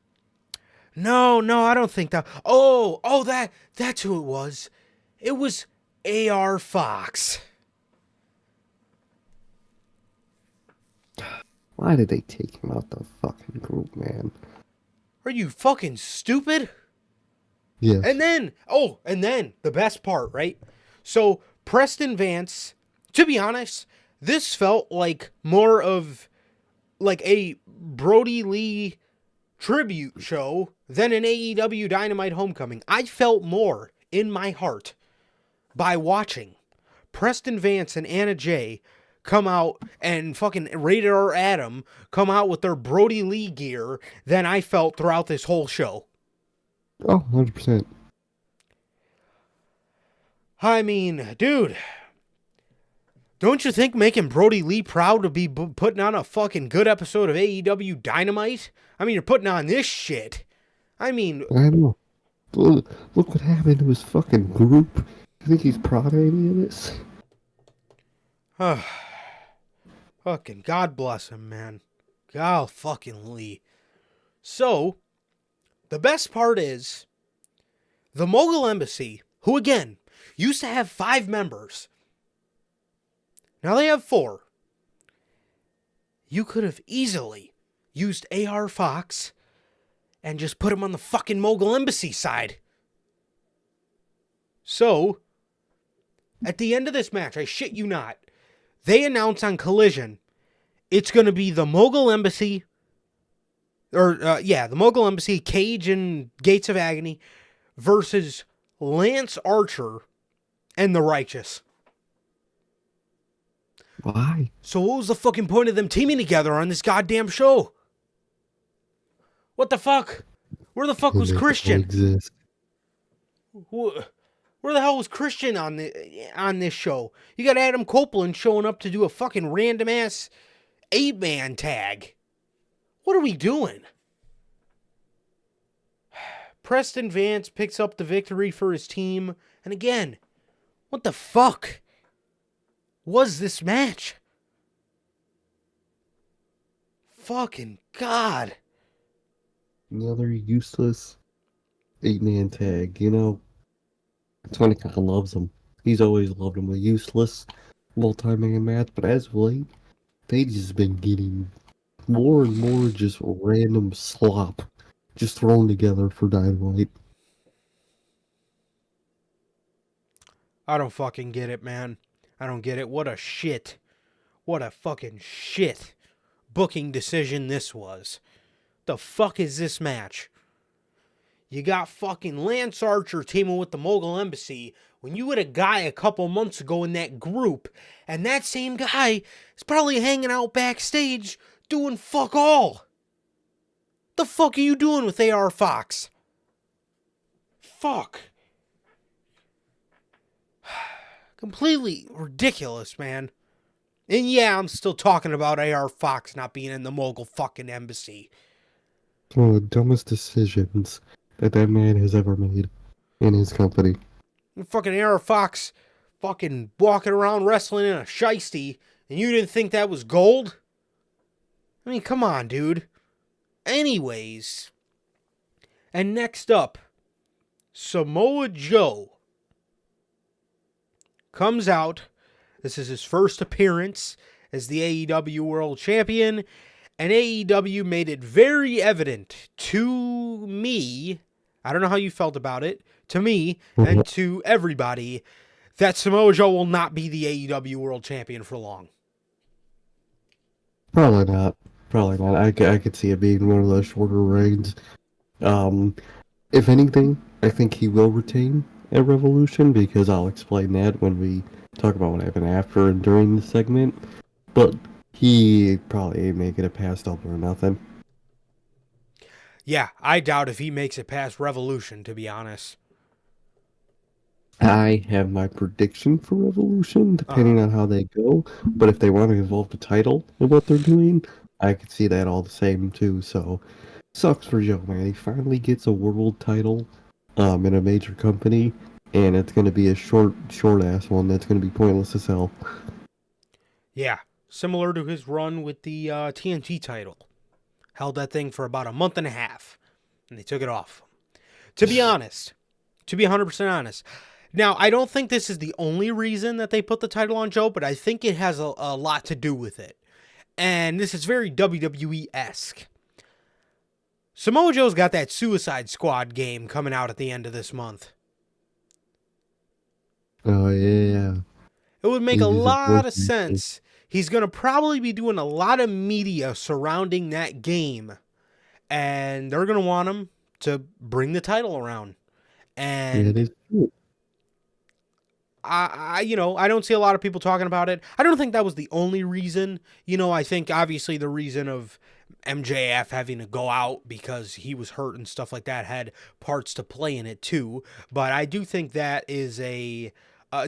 I don't think that. Oh, that's who it was. It was A.R. Fox. Why did they take him out the fucking group, man? Are you fucking stupid? Yes. And then the best part, right? So Preston Vance, to be honest, this felt like more of like a Brody Lee tribute show than an AEW Dynamite Homecoming. I felt more in my heart by watching Preston Vance and Anna Jay come out and fucking Rated R Adam come out with their Brody Lee gear than I felt throughout this whole show. Oh, 100%. I mean, dude, don't you think making Brody Lee proud to be putting on a fucking good episode of AEW Dynamite? I mean, you're putting on this shit. I mean... I know. Look what happened to his fucking group. You think he's proud of any of this? Fucking God bless him, man. God fucking Lee. So, the best part is, the Mogul Embassy, who again, used to have 5 members. Now they have 4. You could have easily used AR Fox and just put him on the fucking Mogul Embassy side. So, at the end of this match, I shit you not, they announce on Collision, it's going to be the Mogul Embassy, the Mogul Embassy, Cage and Gates of Agony versus Lance Archer and the Righteous. Why? So what was the fucking point of them teaming together on this goddamn show? What the fuck? Where the fuck was Christian? Exist. Where the hell was Christian on this show? You got Adam Copeland showing up to do a fucking random ass 8-man tag. What are we doing? Preston Vance picks up the victory for his team. And again, what the fuck was this match? Fucking God. Another useless 8-man tag, you know. Tony Khan loves him. He's always loved him. A useless multi-man match, but as of late, they just been getting more and more just random slop just thrown together for Dynamite. I don't fucking get it, man. I don't get it. What a shit. What a fucking shit booking decision this was. The fuck is this match? You got fucking Lance Archer teaming with the Mogul Embassy when you had a guy a couple months ago in that group, and that same guy is probably hanging out backstage doing fuck all. The fuck are you doing with AR Fox? Fuck. Completely ridiculous, man. And yeah, I'm still talking about AR Fox not being in the Mogul fucking Embassy. One of the dumbest decisions that man has ever made in his company. And fucking AR Fox fucking walking around wrestling in a shiesty, and you didn't think that was gold? I mean, come on, dude. Anyways. And next up, Samoa Joe comes out. This is his first appearance as the AEW World Champion. And AEW made it very evident to me, I don't know how you felt about it, to me and to everybody, that Samoa Joe will not be the AEW World Champion for long. Probably not. I could see it being one of those shorter reigns. If anything, I think he will retain at Revolution, because I'll explain that when we talk about what happened after and during the segment. But he probably ain't making it past Double or Nothing. Yeah, I doubt if he makes it past Revolution, to be honest. I have my prediction for Revolution, depending on how they go. But if they want to involve the title in what they're doing, I could see that all the same, too. So, sucks for Joe, man. He finally gets a world title in a major company, and it's going to be a short-ass one that's going to be pointless as hell. Yeah, similar to his run with the TNT title. Held that thing for about a month and a half, and they took it off. To be honest, to be 100% honest, now, I don't think this is the only reason that they put the title on Joe, but I think it has a lot to do with it. And this is very WWE-esque. Samoa Joe's got that Suicide Squad game coming out at the end of this month. Oh, yeah. It would make He's a a lot of voice sense. He's going to probably be doing a lot of media surrounding that game. And they're going to want him to bring the title around. And it is true. I don't see a lot of people talking about it. I don't think that was the only reason. I think obviously the reason of MJF having to go out because he was hurt and stuff like that had parts to play in it too. But I do think that is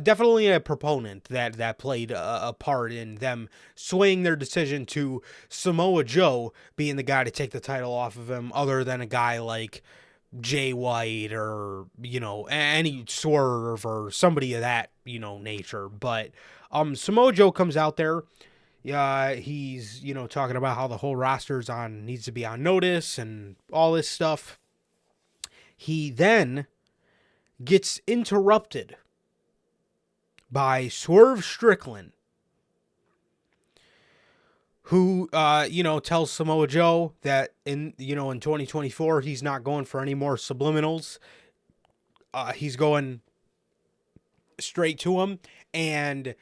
definitely a proponent that played a part in them swaying their decision to Samoa Joe being the guy to take the title off of him, other than a guy like Jay White or, any Swerve or somebody of that, nature. But Samoa Joe comes out there. He's, talking about how the whole roster's needs to be on notice and all this stuff. He then gets interrupted by Swerve Strickland, who, tells Samoa Joe that in 2024, he's not going for any more subliminals. He's going straight to him, and,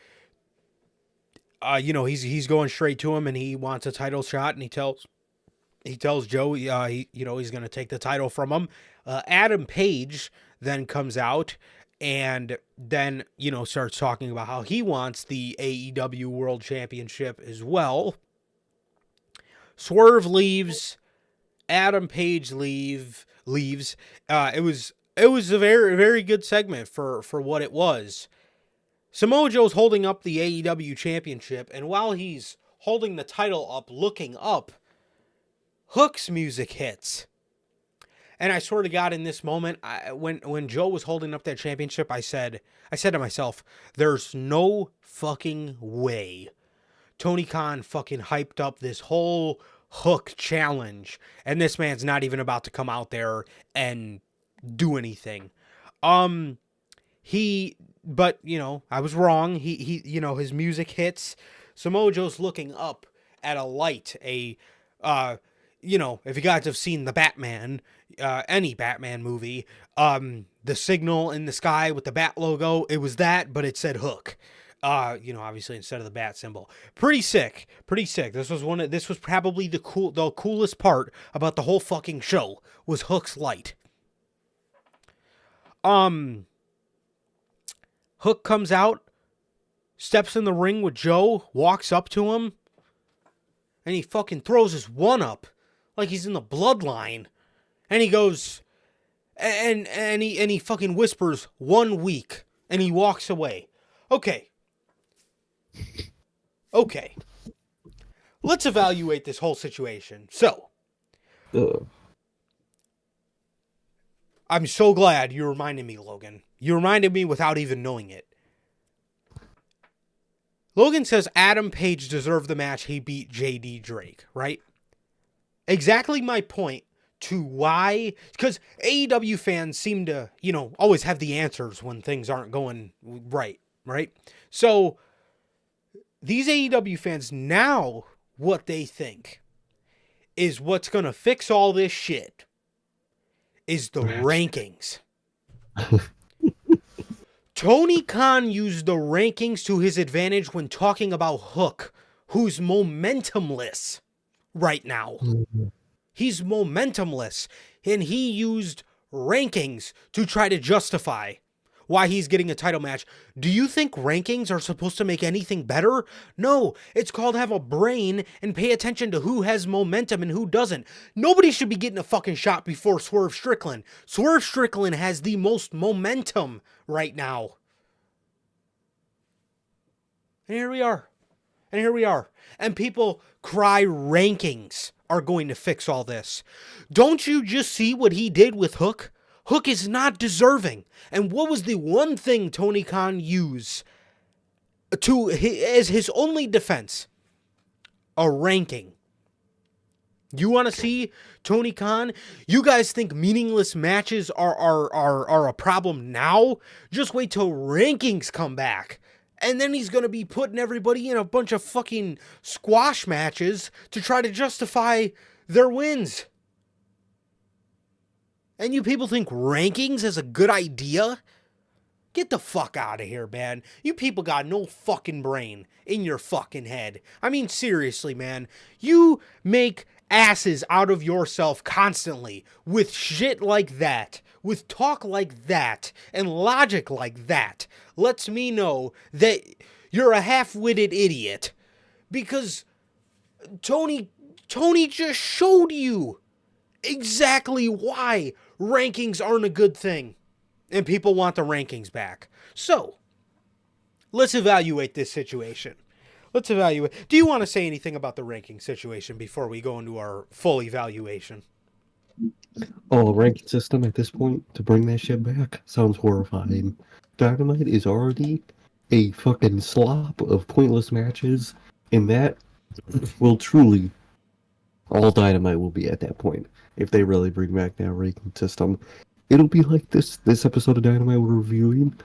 he's going straight to him, and he wants a title shot, and he tells Joe, he's going to take the title from him. Adam Page then comes out and then, starts talking about how he wants the AEW World Championship as well. Swerve leaves. Adam Page leaves. It was a very, very good segment for what it was. Samoa Joe's holding up the AEW Championship, and while he's holding the title up, looking up, Hook's music hits. And I swear to God, in this moment, when Joe was holding up that championship, I said to myself, there's no fucking way Tony Khan fucking hyped up this whole Hook challenge, and this man's not even about to come out there and do anything. But I was wrong. He his music hits. Samoa Joe's looking up at a light, if you guys have seen the Batman, any Batman movie, the signal in the sky with the bat logo, it was that, but it said Hook. Obviously instead of the bat symbol. Pretty sick. This was probably the coolest part about the whole fucking show was Hook's light. Hook comes out, steps in the ring with Joe, walks up to him, and he fucking throws his one up like he's in the bloodline. And he goes, and he fucking whispers 1 week, and he walks away. Okay. Let's evaluate this whole situation. So, I'm so glad you reminded me, Logan. You reminded me without even knowing it. Logan says Adam Page deserved the match. He beat JD Drake, right? Exactly my point to why, because AEW fans seem to, always have the answers when things aren't going right? So, these AEW fans, now what they think is what's going to fix all this shit is the rankings. Tony Khan used the rankings to his advantage when talking about Hook, who's momentumless right now. He's momentumless, and he used rankings to try to justify why he's getting a title match. Do you think rankings are supposed to make anything better? No, it's called have a brain and pay attention to who has momentum and who doesn't. Nobody should be getting a fucking shot before Swerve Strickland. Swerve Strickland has the most momentum right now. And here we are. And people cry rankings are going to fix all this. Don't you just see what he did with Hook? Hook is not deserving. And what was the one thing Tony Khan used as his only defense? A ranking. You want to see Tony Khan? You guys think meaningless matches are a problem now? Just wait till rankings come back. And then he's going to be putting everybody in a bunch of fucking squash matches to try to justify their wins. And you people think rankings is a good idea? Get the fuck out of here, man. You people got no fucking brain in your fucking head. I mean, seriously, man. You make asses out of yourself constantly with shit like that, with talk like that, and logic like that. Lets me know that you're a half-witted idiot. Because Tony just showed you exactly why rankings aren't a good thing. And people want the rankings back. So, let's evaluate this situation. Let's evaluate. Do you want to say anything about the ranking situation before we go into our full evaluation? Oh, a ranking system at this point to bring that shit back sounds horrifying. Dynamite is already a fucking slop of pointless matches, and that will truly, all Dynamite will be at that point if they really bring back that ranking system. It'll be like this episode of Dynamite we're reviewing,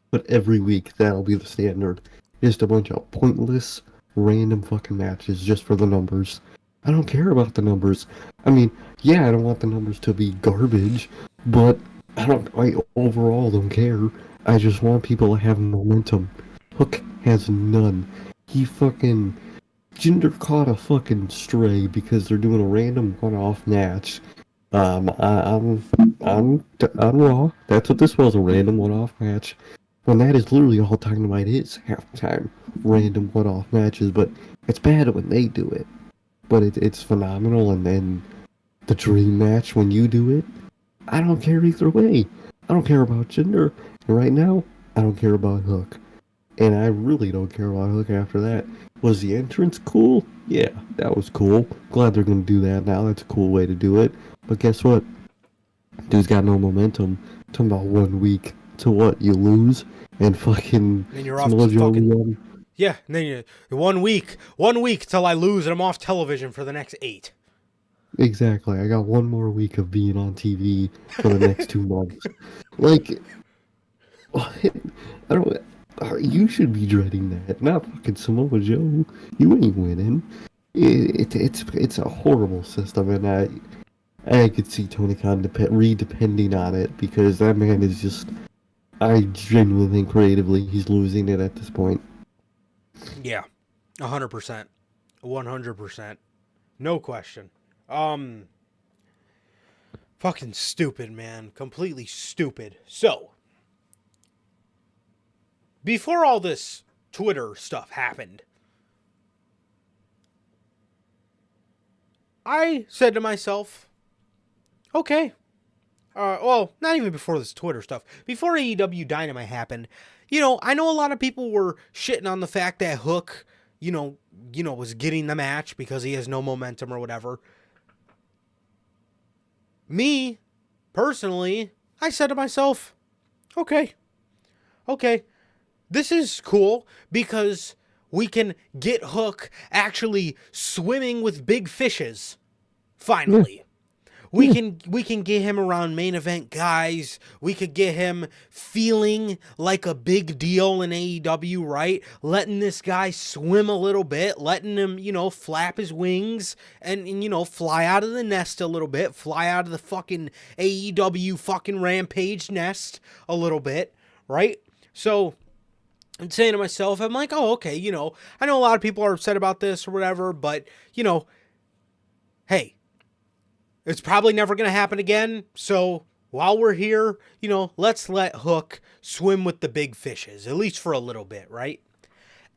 but every week that'll be the standard. Just a bunch of pointless, random fucking matches just for the numbers. I don't care about the numbers. I mean, yeah, I don't want the numbers to be garbage, but I overall don't care. I just want people to have momentum. Hook has none. Jinder caught a fucking stray because they're doing a random one-off match. On Raw, that's what this was, a random one-off match. When that is literally all Dynamite is, half the time. Random one-off matches, but it's bad when they do it. But it's phenomenal, and then the dream match when you do it, I don't care either way. I don't care about Jinder, and right now, I don't care about Hook. And I really don't care about Hook after that. Was the entrance cool? Yeah, that was cool. Glad they're gonna do that now, that's a cool way to do it. But guess what? Dude's got no momentum. Talking about 1 week to what? You lose? And fucking... And you're off to fucking... Yeah, and then you... 1 week till I lose and I'm off television for the next 8. Exactly. I got 1 more week of being on TV for the next 2 months. Like... I don't... You should be dreading that, not fucking Samoa Joe. You ain't winning. It's a horrible system, and I could see Tony Khan depending on it, because that man is just... I genuinely think creatively he's losing it at this point. Yeah, 100%. 100%. No question. Fucking stupid, man. Completely stupid. So, before all this Twitter stuff happened, I said to myself, okay. Well, not even before this Twitter stuff. Before AEW Dynamite happened, I know a lot of people were shitting on the fact that Hook, was getting the match because he has no momentum or whatever. Me, personally, I said to myself, okay. This is cool because we can get Hook actually swimming with big fishes. Finally. We can get him around main event guys. We could get him feeling like a big deal in AEW, right? Letting this guy swim a little bit, letting him, flap his wings and fly out of the nest a little bit, fly out of the fucking AEW fucking Rampage nest a little bit, right? So I'm saying to myself, I'm like, oh, okay, I know a lot of people are upset about this or whatever, but, hey, it's probably never going to happen again, so while we're here, let's let Hook swim with the big fishes, at least for a little bit, right?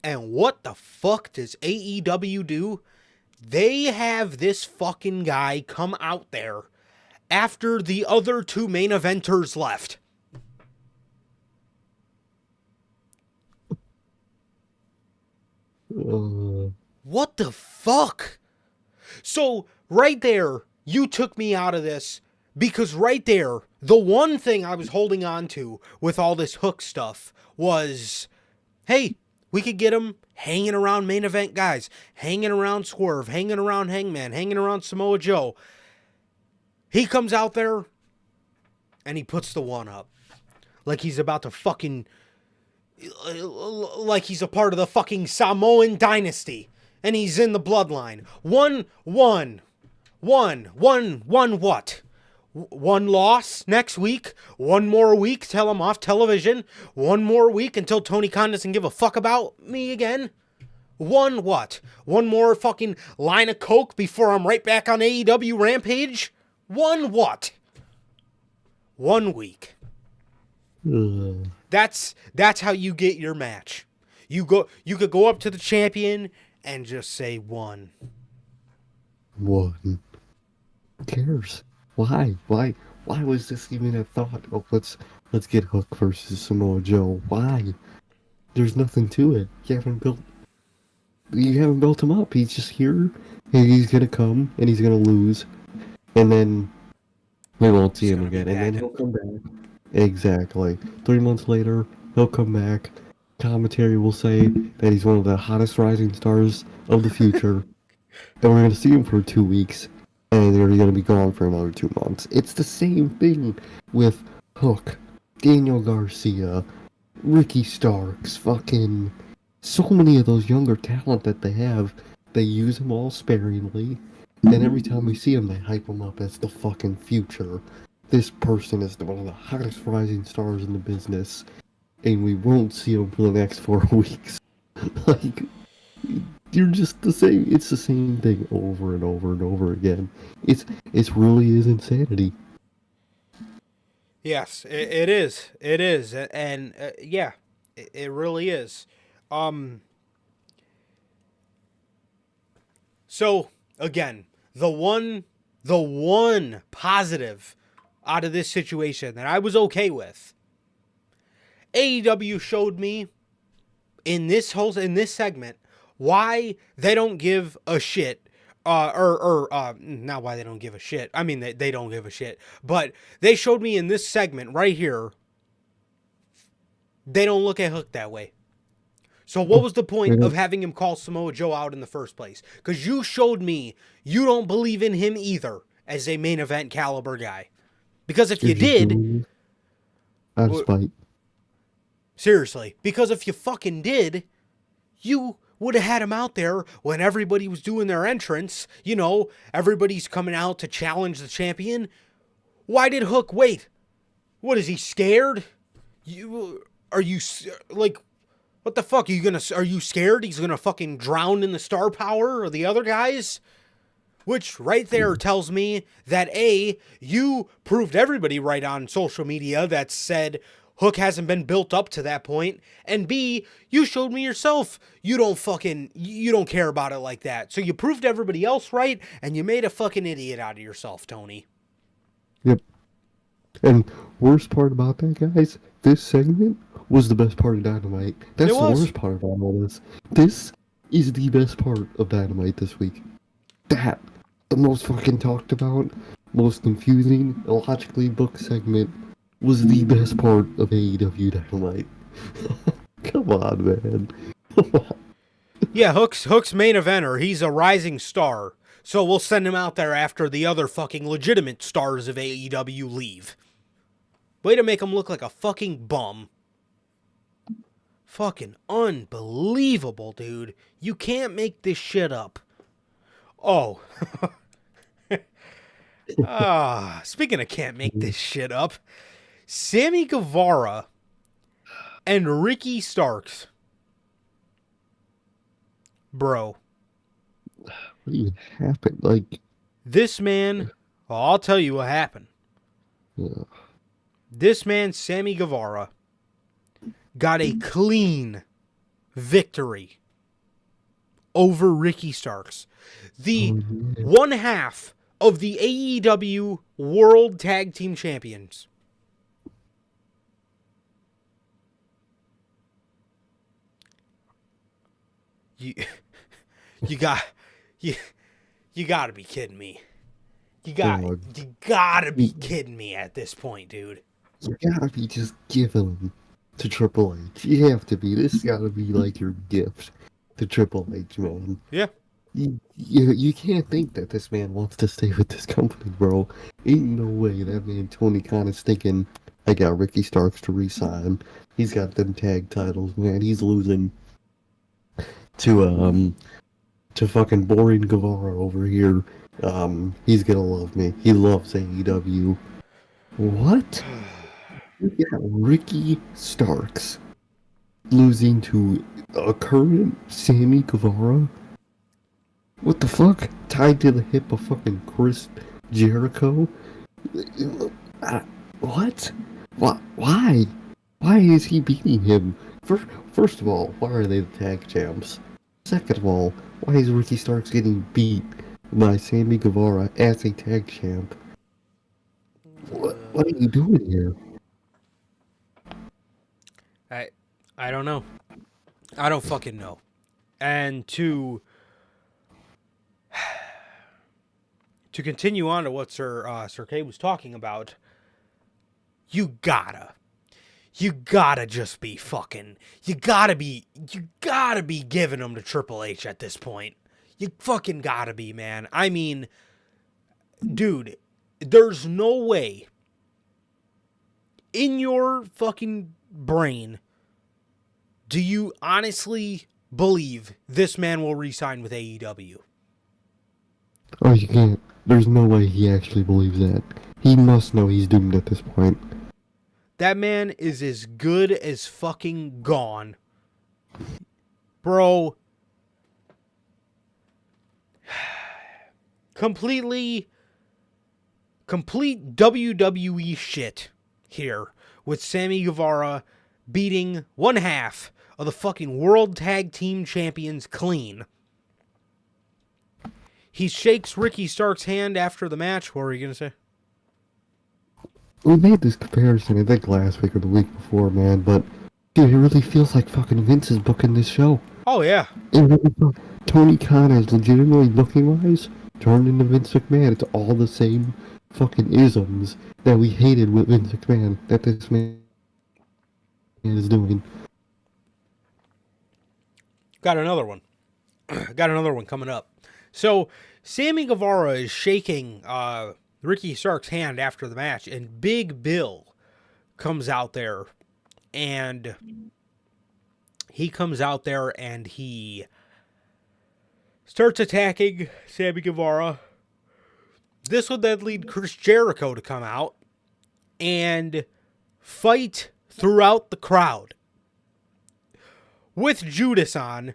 And what the fuck does AEW do? They have this fucking guy come out there after the other 2 main eventers left. What the fuck? So, right there, you took me out of this, because right there, the one thing I was holding on to with all this Hook stuff was, hey, we could get him hanging around main event guys, hanging around Swerve, hanging around Hangman, hanging around Samoa Joe. He comes out there, and he puts the one up. Like he's about to fucking... like he's a part of the fucking Samoan dynasty, and he's in the bloodline. One what? One loss next week, one more week till I'm off television, one more week until Tony Khan doesn't give a fuck about me again. One what? One more fucking line of coke before I'm right back on AEW Rampage? One what? 1 week. Ugh. That's how you get your match. You could go up to the champion and just say one. One. Who cares? Why? Why was this even a thought? Oh, let's get Hook versus Samoa Joe. Why? There's nothing to it. You haven't built him up. He's just here, and he's gonna come, and he's gonna lose, and then we won't see him again, and then he'll come back. Exactly. 3 months later, he'll come back. Commentary will say that he's one of the hottest rising stars of the future, and we're gonna see him for 2 weeks, and they're gonna be gone for another 2 months. It's the same thing with Hook, Daniel Garcia, Ricky Starks, fucking so many of those younger talent that they have. They use them all sparingly, and every time we see them, they hype them up as the fucking future. This person is one of the hottest rising stars in the business, and we won't see him for the next 4 weeks. Like, you're just the same. It's the same thing over and over and over again. It really is insanity. Yes, it is. It is, and yeah, it really is. So again, the one positive out of this situation that I was okay with, AEW showed me in this segment why they don't give a shit. Not why they don't give a shit. I mean, they don't give a shit. But they showed me in this segment right here, they don't look at Hook that way. So what was the point of having him call Samoa Joe out in the first place? Because you showed me you don't believe in him either as a main event caliber guy. Because if you did... Out of spite. Seriously. Because if you fucking did, you would have had him out there when everybody was doing their entrance. You know, everybody's coming out to challenge the champion. Why did Hook wait? What, is he scared? Are you like, what the fuck? Are you scared he's gonna fucking drown in the star power of the other guys? Which right there tells me that A, you proved everybody right on social media that said Hook hasn't been built up to that point, and B, you showed me yourself you don't care about it like that. So you proved everybody else right, and you made a fucking idiot out of yourself, Tony. Yep. And worst part about that, guys, this segment was the best part of Dynamite. That's the worst part about all this. This is the best part of Dynamite this week. That, the most fucking talked about, most confusing, illogically booked segment, was the best part of AEW Dynamite. Come on, man. Come on. Yeah, Hook's main eventer. He's a rising star. So we'll send him out there after the other fucking legitimate stars of AEW leave. Way to make him look like a fucking bum. Fucking unbelievable, dude. You can't make this shit up. Oh. Speaking of can't make this shit up, Sammy Guevara and Ricky Starks. Bro. What even happened? Like, this man, I'll tell you what happened. yeah. This man, Sammy Guevara, got a clean victory over Ricky Starks. The one half of the AEW World Tag Team Champions. You gotta be kidding me. You gotta be kidding me at this point, dude. You gotta be just giving them to Triple H. You have to be. This gotta be like your gift to Triple H, man. Yeah. You can't think that this man wants to stay with this company, bro. Ain't no way that man Tony Khan is thinking, I got Ricky Starks to re-sign. He's got them tag titles, man. He's losing to fucking boring Guevara over here. He's gonna love me. He loves AEW. What? You got Ricky Starks losing to a current Sammy Guevara? What the fuck? Tied to the hip of fucking Chris Jericho? What? Why? Why is he beating him? First of all, why are they the tag champs? Second of all, why is Ricky Starks getting beat by Sammy Guevara as a tag champ? What are you doing here? I don't know. I don't fucking know. And to continue on to what Sir K was talking about, you gotta just be fucking, you gotta be giving them to Triple H at this point. You fucking gotta be, man. I mean, dude, there's no way in your fucking brain do you honestly believe this man will re-sign with AEW? Oh, you can't. There's no way he actually believes that. He must know he's doomed at this point. That man is as good as fucking gone. Bro. Complete WWE shit here with Sammy Guevara beating one half of the fucking World Tag Team Champions clean. He shakes Ricky Stark's hand after the match. What were you going to say? We made this comparison, I think, last week or the week before, man, but dude, it really feels like fucking Vince is booking this show. Oh, yeah. Tony Khan is legitimately booking-wise turned into Vince McMahon. It's all the same fucking isms that we hated with Vince McMahon that this man is doing. Got another one. Got another one coming up. So, Sammy Guevara is shaking Ricky Stark's hand after the match, and Big Bill comes out there, and he starts attacking Sammy Guevara. This would then lead Chris Jericho to come out and fight throughout the crowd with Judas on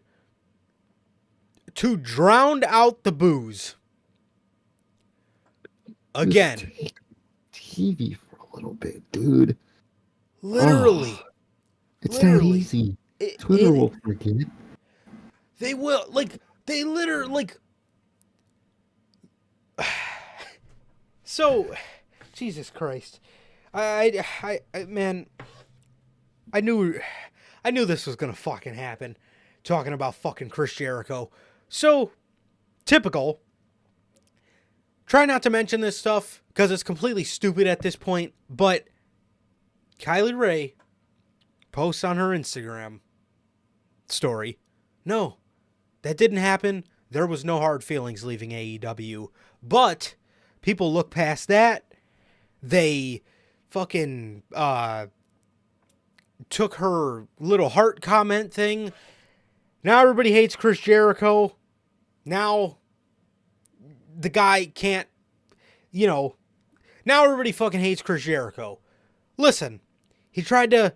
to drown out the boos. Again. Just TV for a little bit, dude. Literally. It's not easy. Twitter will forget. They will. They literally, So, Jesus Christ. Man, I knew this was gonna fucking happen. Talking about fucking Chris Jericho. So, typical. Try not to mention this stuff because it's completely stupid at this point. But Kylie Ray posts on her Instagram story, no, that didn't happen. There was no hard feelings leaving AEW. But people look past that. They fucking took her little heart comment thing. Now everybody hates Chris Jericho. Now the guy can't, now everybody fucking hates Chris Jericho. Listen, he tried to,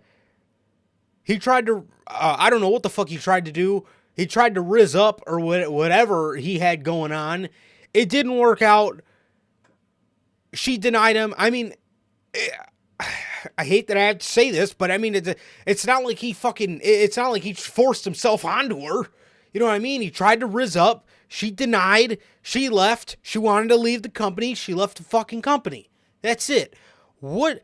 I don't know what the fuck he tried to do. He tried to rizz up or whatever he had going on. It didn't work out. She denied him. I mean, I hate that I have to say this, but I mean, it's not like it's not like he forced himself onto her. You know what I mean? He tried to rizz up. She denied. She left. She wanted to leave the company. She left the fucking company. That's it. What?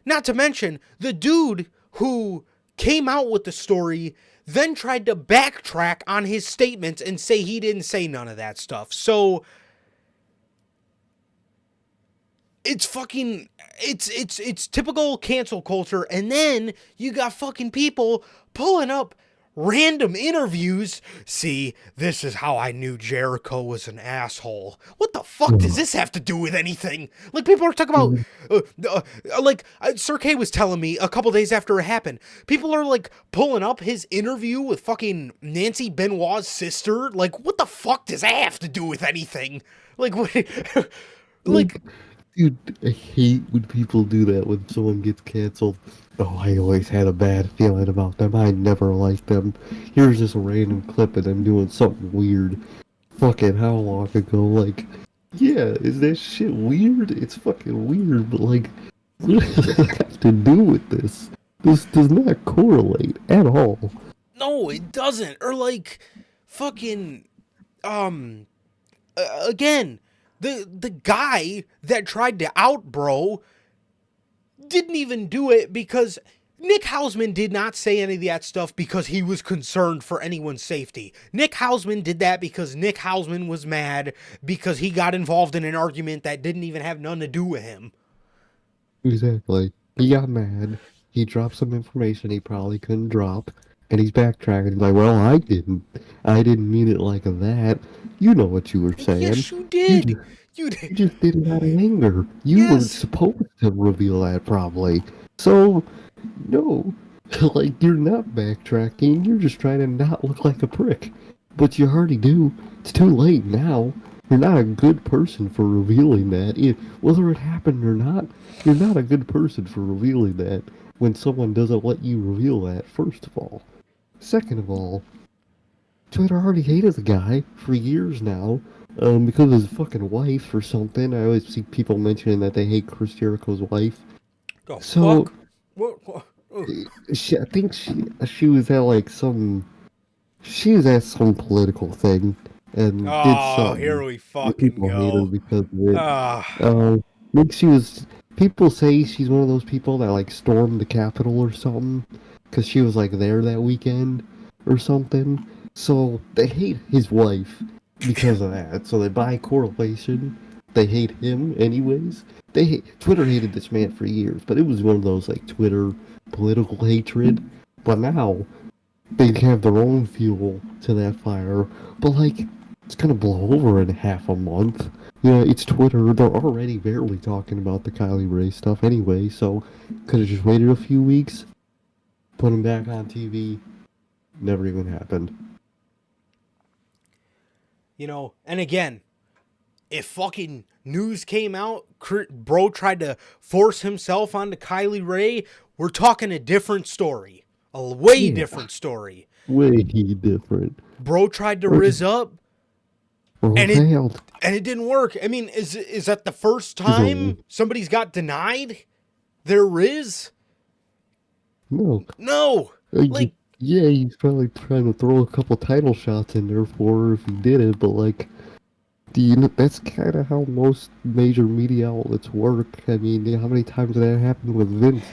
Not to mention, the dude who came out with the story then tried to backtrack on his statements and say he didn't say none of that stuff. So it's fucking, it's typical cancel culture. And then you got fucking people pulling up random interviews. See, this is how I knew Jericho was an asshole. What the fuck does this have to do with anything? Like, people are talking about, Sir K was telling me a couple days after it happened, people are, like, pulling up his interview with fucking Nancy Benoit's sister. Like, what the fuck does that have to do with anything? Like, what, like... Dude, I hate when people do that when someone gets canceled. Oh, I always had a bad feeling about them. I never liked them. Here's this random clip of them doing something weird. Fucking how long ago? Like, yeah, is that shit weird? It's fucking weird, but like, what does it have to do with this? This does not correlate at all. No, it doesn't. Or like, fucking, again, the guy that tried to out bro didn't even do it because Nick Hausman did not say any of that stuff because he was concerned for anyone's safety. Nick Hausman did that because Nick Hausman was mad because he got involved in an argument that didn't even have nothing to do with him. Exactly. He got mad. He dropped some information he probably couldn't drop. And he's backtracking. He's like, well, I didn't mean it like that. You know what you were saying. Yes, you did. You just did it out of anger. You weren't supposed to reveal that, probably. So, no. Like, you're not backtracking. You're just trying to not look like a prick. But you already do. It's too late now. You're not a good person for revealing that. Whether it happened or not, you're not a good person for revealing that when someone doesn't let you reveal that, first of all. Second of all, Twitter already hated the guy for years now, because of his fucking wife or something. I always see people mentioning that they hate Chris Jericho's wife. Oh, so, fuck? What? I think she was at like some... She was at some political thing, and did something. Oh, here we fucking people go. hate her because of it. I think she was... People say she's one of those people that like stormed the Capitol or something, because she was like there that weekend or something. So they hate his wife because of that. So they buy correlation. They hate him anyways. Twitter hated this man for years, but it was one of those like Twitter political hatred. But now they have their own fuel to that fire. But like, it's gonna blow over in half a month. You know, it's Twitter. They're already barely talking about the Kylie Ray stuff anyway, so could have just waited a few weeks, put him back on TV. Never even happened. You know, and again, if fucking news came out, bro tried to force himself onto Kylie Ray, we're talking a different story. A way different story. Way different. Bro tried to rizz up, and it didn't work. I mean, is that the first time somebody's got denied their riz? No. Like, yeah, he's probably trying to throw a couple title shots in there for her if he did it, but like, that's kind of how most major media outlets work. I mean, how many times did that happen with Vince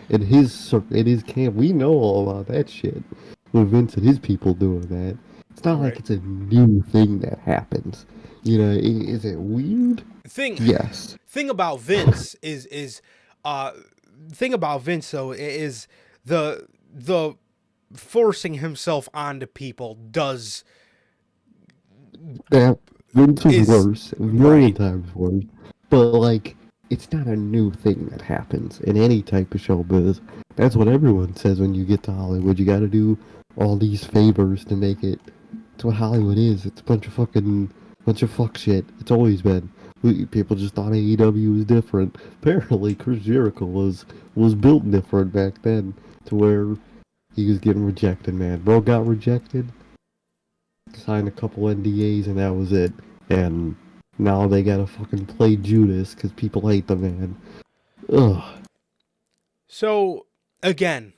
and his camp? We know all about that shit with Vince and his people doing that. It's not like it's a new thing that happens. You know, is it weird? Yes. Thing about Vince thing about Vince though is the forcing himself onto people does. That Vince is worse, a million times worse. But like, it's not a new thing that happens in any type of showbiz. That's what everyone says when you get to Hollywood. You got to do all these favors to make it. It's what Hollywood is. It's a bunch of fuck shit. It's always been. People just thought AEW was different. Apparently, Chris Jericho was built different back then, to where he was getting rejected, man. Bro got rejected, signed a couple NDAs, and that was it. And now they gotta fucking play Judas because people hate the man. Ugh. So, again,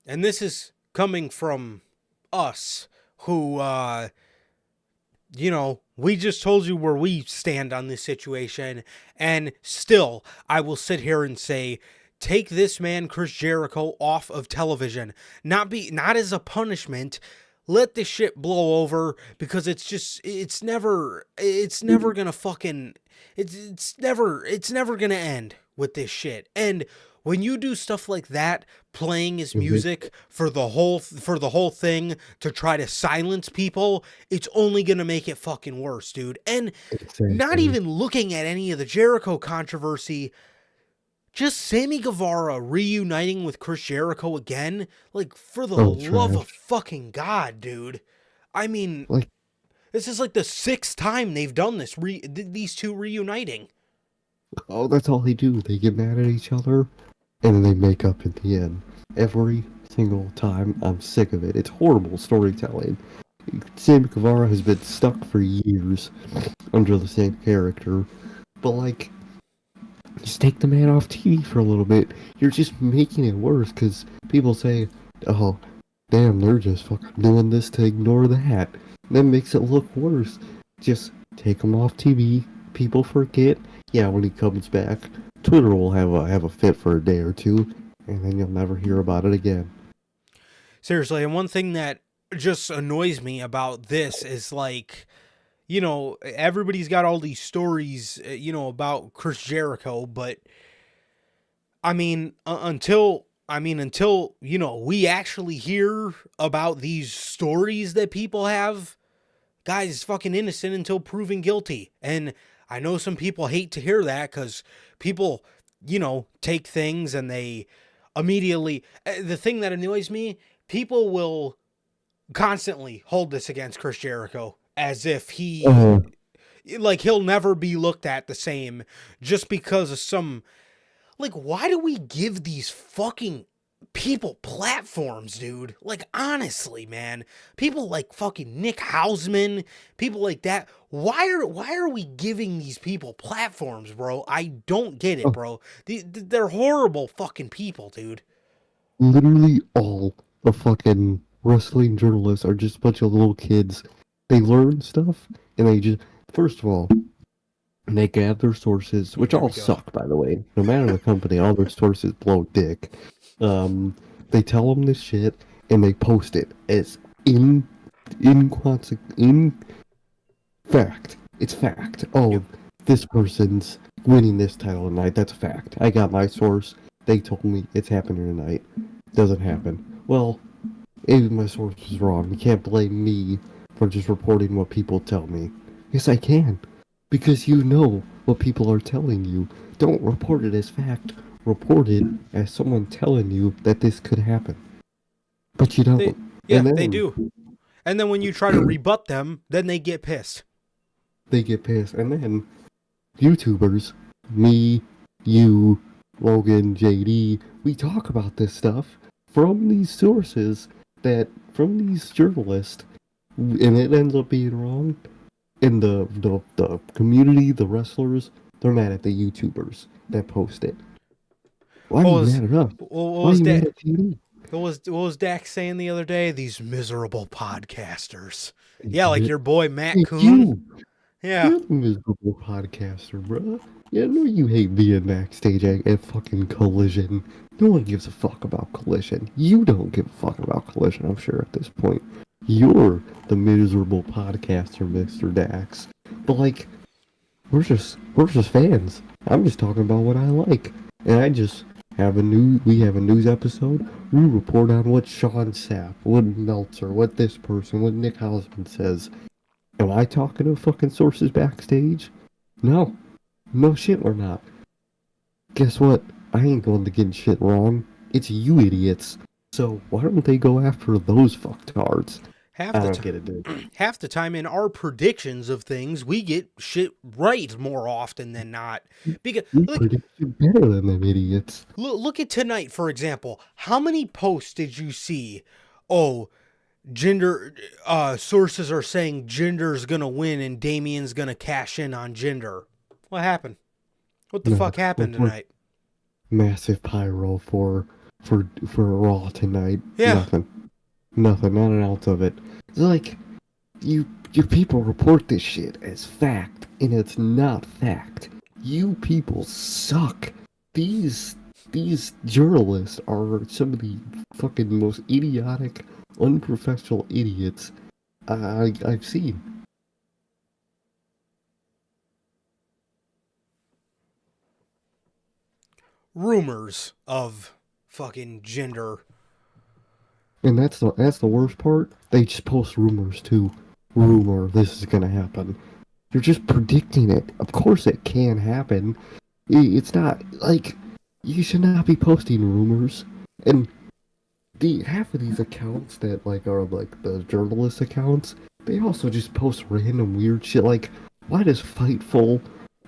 and this is coming from us, who, you know, we just told you where we stand on this situation, and still, I will sit here and say, take this man, Chris Jericho, off of television. Not as a punishment. Let this shit blow over, because it's never gonna fucking, it's never gonna end with this shit. And when you do stuff like that, playing his Mhm. music for the whole thing to try to silence people, it's only gonna make it fucking worse, dude. And not Exactly. even looking at any of the Jericho controversy, just Sammy Guevara reuniting with Chris Jericho again, like, for the Oh, love of trash. fucking God, dude. I mean, Like, this is like the 6th time they've done this, these two reuniting. oh, that's all they do. They get mad at each other, and then they make up at the end. Every single time. I'm sick of it. It's horrible storytelling. Sammy Guevara has been stuck for years under the same character, but like, just take the man off TV for a little bit. You're just making it worse because people say, oh, damn, they're just fucking doing this to ignore that. That makes it look worse. Just take him off TV. People forget. Yeah, when he comes back, Twitter will have a fit for a day or two, and then you'll never hear about it again. Seriously, and one thing that just annoys me about this is, like, you know, everybody's got all these stories, you know, about Chris Jericho, but I mean, until, you know, we actually hear about these stories that people have, guys is fucking innocent until proven guilty. And I know some people hate to hear that because people, you know, take things and they immediately, the thing that annoys me, people will constantly hold this against Chris Jericho as if Uh, he'll never be looked at the same just because of some, like, why do we give these fucking people platforms, dude? Like, honestly, man, people like fucking Nick Hausman, people like that. Why are we giving these people platforms, bro? I don't get it, oh, bro. They're horrible fucking people, dude. literally all the fucking wrestling journalists are just a bunch of little kids. They learn stuff, and they just, first of all, they gather sources, which Here all we go. suck, by the way. No matter the company, all their sources blow dick. They tell them this shit, and they post it as in fact. It's fact. Oh, Yep. this person's winning this title tonight. That's a fact. I got my source. They told me it's happening tonight. Doesn't happen. Well, maybe my source was wrong. You can't blame me for just reporting what people tell me. Yes, I can. Because you know what people are telling you. Don't report it as fact. Report it as someone telling you that this could happen. But you They, don't. yeah, And they then do. And then when you try to rebut them, then they get pissed. they get pissed. And then YouTubers, me, you, Logan, JD, we talk about this stuff from these sources from these journalists, and it ends up being wrong. And the community, the wrestlers, they're mad at the YouTubers that post it. Why are What you was mad at us? what Why are was you mad that? at TV? What was Dax saying the other day? These miserable podcasters. Yeah, like your boy Matt Hey, Coon. you! Yeah. You're the miserable podcaster, bruh. Yeah, I know you hate being backstage at fucking Collision. No one gives a fuck about Collision. You don't give a fuck about Collision, I'm sure, at this point. You're the miserable podcaster, Mr. Dax. But, like, we're just fans. I'm just talking about what I like. And I just we have a news episode. We report on what Sean Sapp, what Meltzer, what this person, what Nick Hausman says. Am I talking to fucking sources backstage? No. No shit, we're not. Guess what? I ain't going to get shit wrong. It's you idiots. So why don't they go after those fucktards? Half I the don't time get it, dude. half the time in our predictions of things, we get shit right more often than not. Because We like predict you better than them idiots. look at tonight, for example. How many posts did you see? Oh, Jinder sources are saying Jinder's gonna win and Damien's gonna cash in on Jinder. What happened? What the No, fuck happened we're tonight? massive pyro for Raw tonight. Yeah. Nothing. Nothing. Not an ounce of it. It's like you people report this shit as fact, and it's not fact. You people suck. These journalists are some of the fucking most idiotic, unprofessional idiots I've seen. rumors of fucking gender. And that's the worst part. They just post rumors too. Rumor, this is gonna happen. You're just predicting it. Of course it can happen. It's not like you should not be posting rumors. And the half of these accounts that like are like the journalist accounts, they also just post random weird shit. Like, why does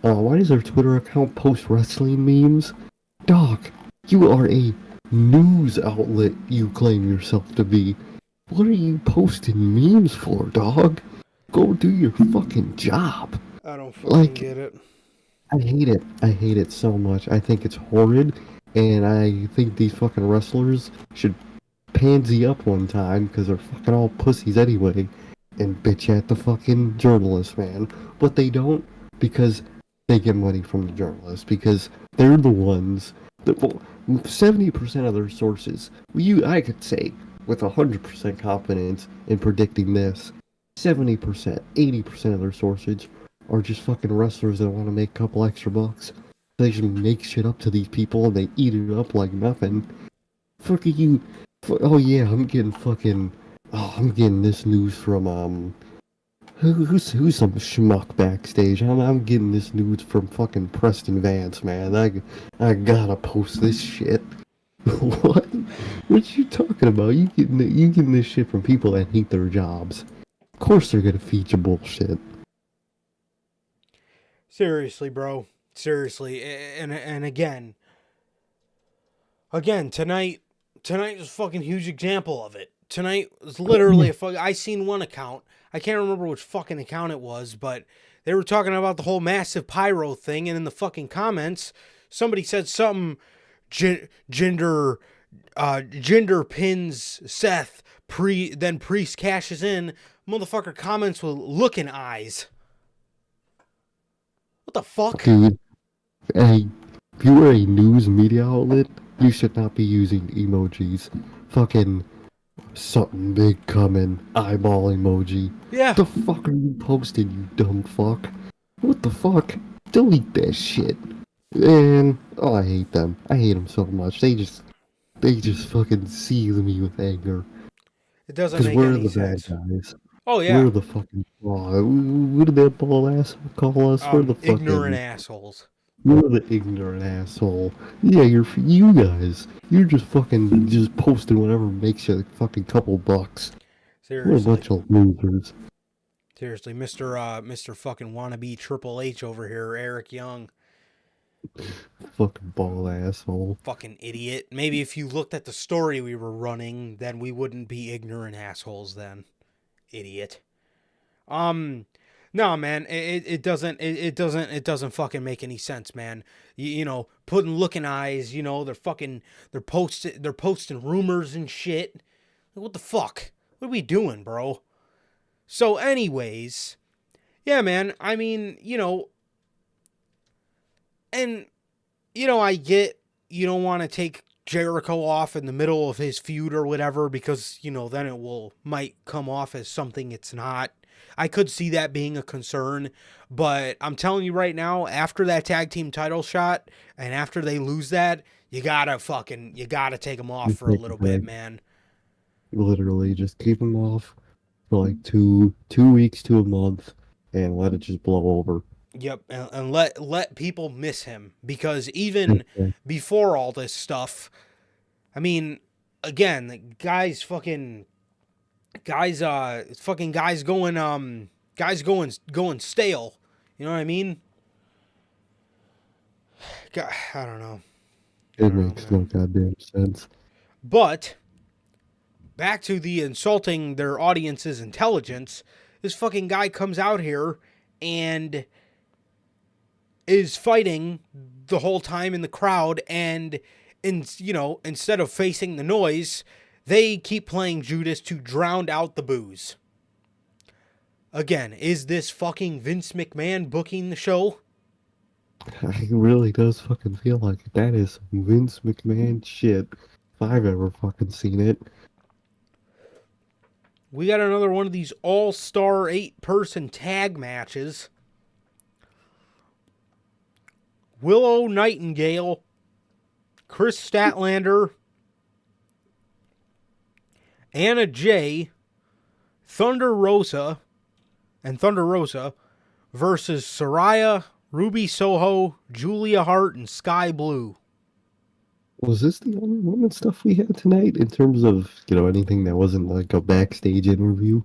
why does their Twitter account post wrestling memes? Dog, you are a news outlet, you claim yourself to be. What are you posting memes for, dog? Go do your fucking job. I don't fucking Like, get it. I hate it. I hate it so much. I think it's horrid, and I think these fucking wrestlers should pansy up one time, because they're fucking all pussies anyway, and bitch at the fucking journalists, man. But they don't, because they get money from the journalists, because they're the ones that, well, 70% of their sources, I could say, with 100% confidence in predicting this, 70%, 80% of their sources are just fucking wrestlers that want to make a couple extra bucks. They just make shit up to these people and they eat it up like nothing. Fucking you. Oh yeah, I'm getting fucking. Oh, I'm getting this news from who's some schmuck backstage. I'm getting this news from fucking Preston Vance, man. I gotta post this shit. What? What you talking about? You getting this shit from people that hate their jobs. Of course they're gonna feed you bullshit. Seriously, bro. Seriously. And again, tonight was a fucking huge example of it. Tonight was literally I seen one account. I can't remember which fucking account it was, but they were talking about the whole massive pyro thing, and in the fucking comments, somebody said something gender pins Seth, then Priest cashes in. Motherfucker comments with looking eyes. What the fuck? Dude, hey, if you are a news media outlet, you should not be using emojis. Fucking something big coming, eyeball emoji. Yeah. What the fuck are you posting, you dumb fuck? What the fuck? Delete that shit. And, oh, I hate them. I hate them so much. They just fucking seethe me with anger. It doesn't Because make we're any the sense. bad guys. Oh, yeah. We're the fucking, what did that ball ass call us? We're the fucking ignorant assholes. You're the ignorant asshole. Yeah, you guys. You're just fucking just posting whatever makes you a fucking couple bucks. Seriously. We're a bunch of losers. Seriously, Mr. fucking wannabe Triple H over here, Eric Young. Fucking bald asshole. Fucking idiot. Maybe if you looked at the story we were running, then we wouldn't be ignorant assholes then. Idiot. No, man, it doesn't fucking make any sense, man. You know, putting looking eyes, you know, they're posting rumors and shit. What the fuck? What are we doing, bro? So anyways, yeah, man, I mean, you know, and, you know, I get you don't want to take Jericho off in the middle of his feud or whatever because, you know, then might come off as something it's not. I could see that being a concern, but I'm telling you right now, after that tag team title shot and after they lose that, you gotta take them off for a little bit, man. Literally, just keep them off for like 2 weeks to a month and let it just blow over. Yep, and let people miss him because even before all this stuff, I mean, again, the guys going stale. You know what I mean? God, I don't know. It makes no goddamn sense. But back to the insulting their audience's intelligence. This fucking guy comes out here and is fighting the whole time in the crowd, and instead of facing the noise, they keep playing Judas to drown out the boos. Again, is this fucking Vince McMahon booking the show? It really does fucking feel like it. That is some Vince McMahon shit, if I've ever fucking seen it. We got another one of these all-star 8-person tag matches. Willow Nightingale Chris Statlander, Anna Jay, Thunder Rosa versus Saraya, Ruby Soho, Julia Hart, and Sky Blue. Was this the only woman stuff we had tonight in terms of, anything that wasn't like a backstage interview?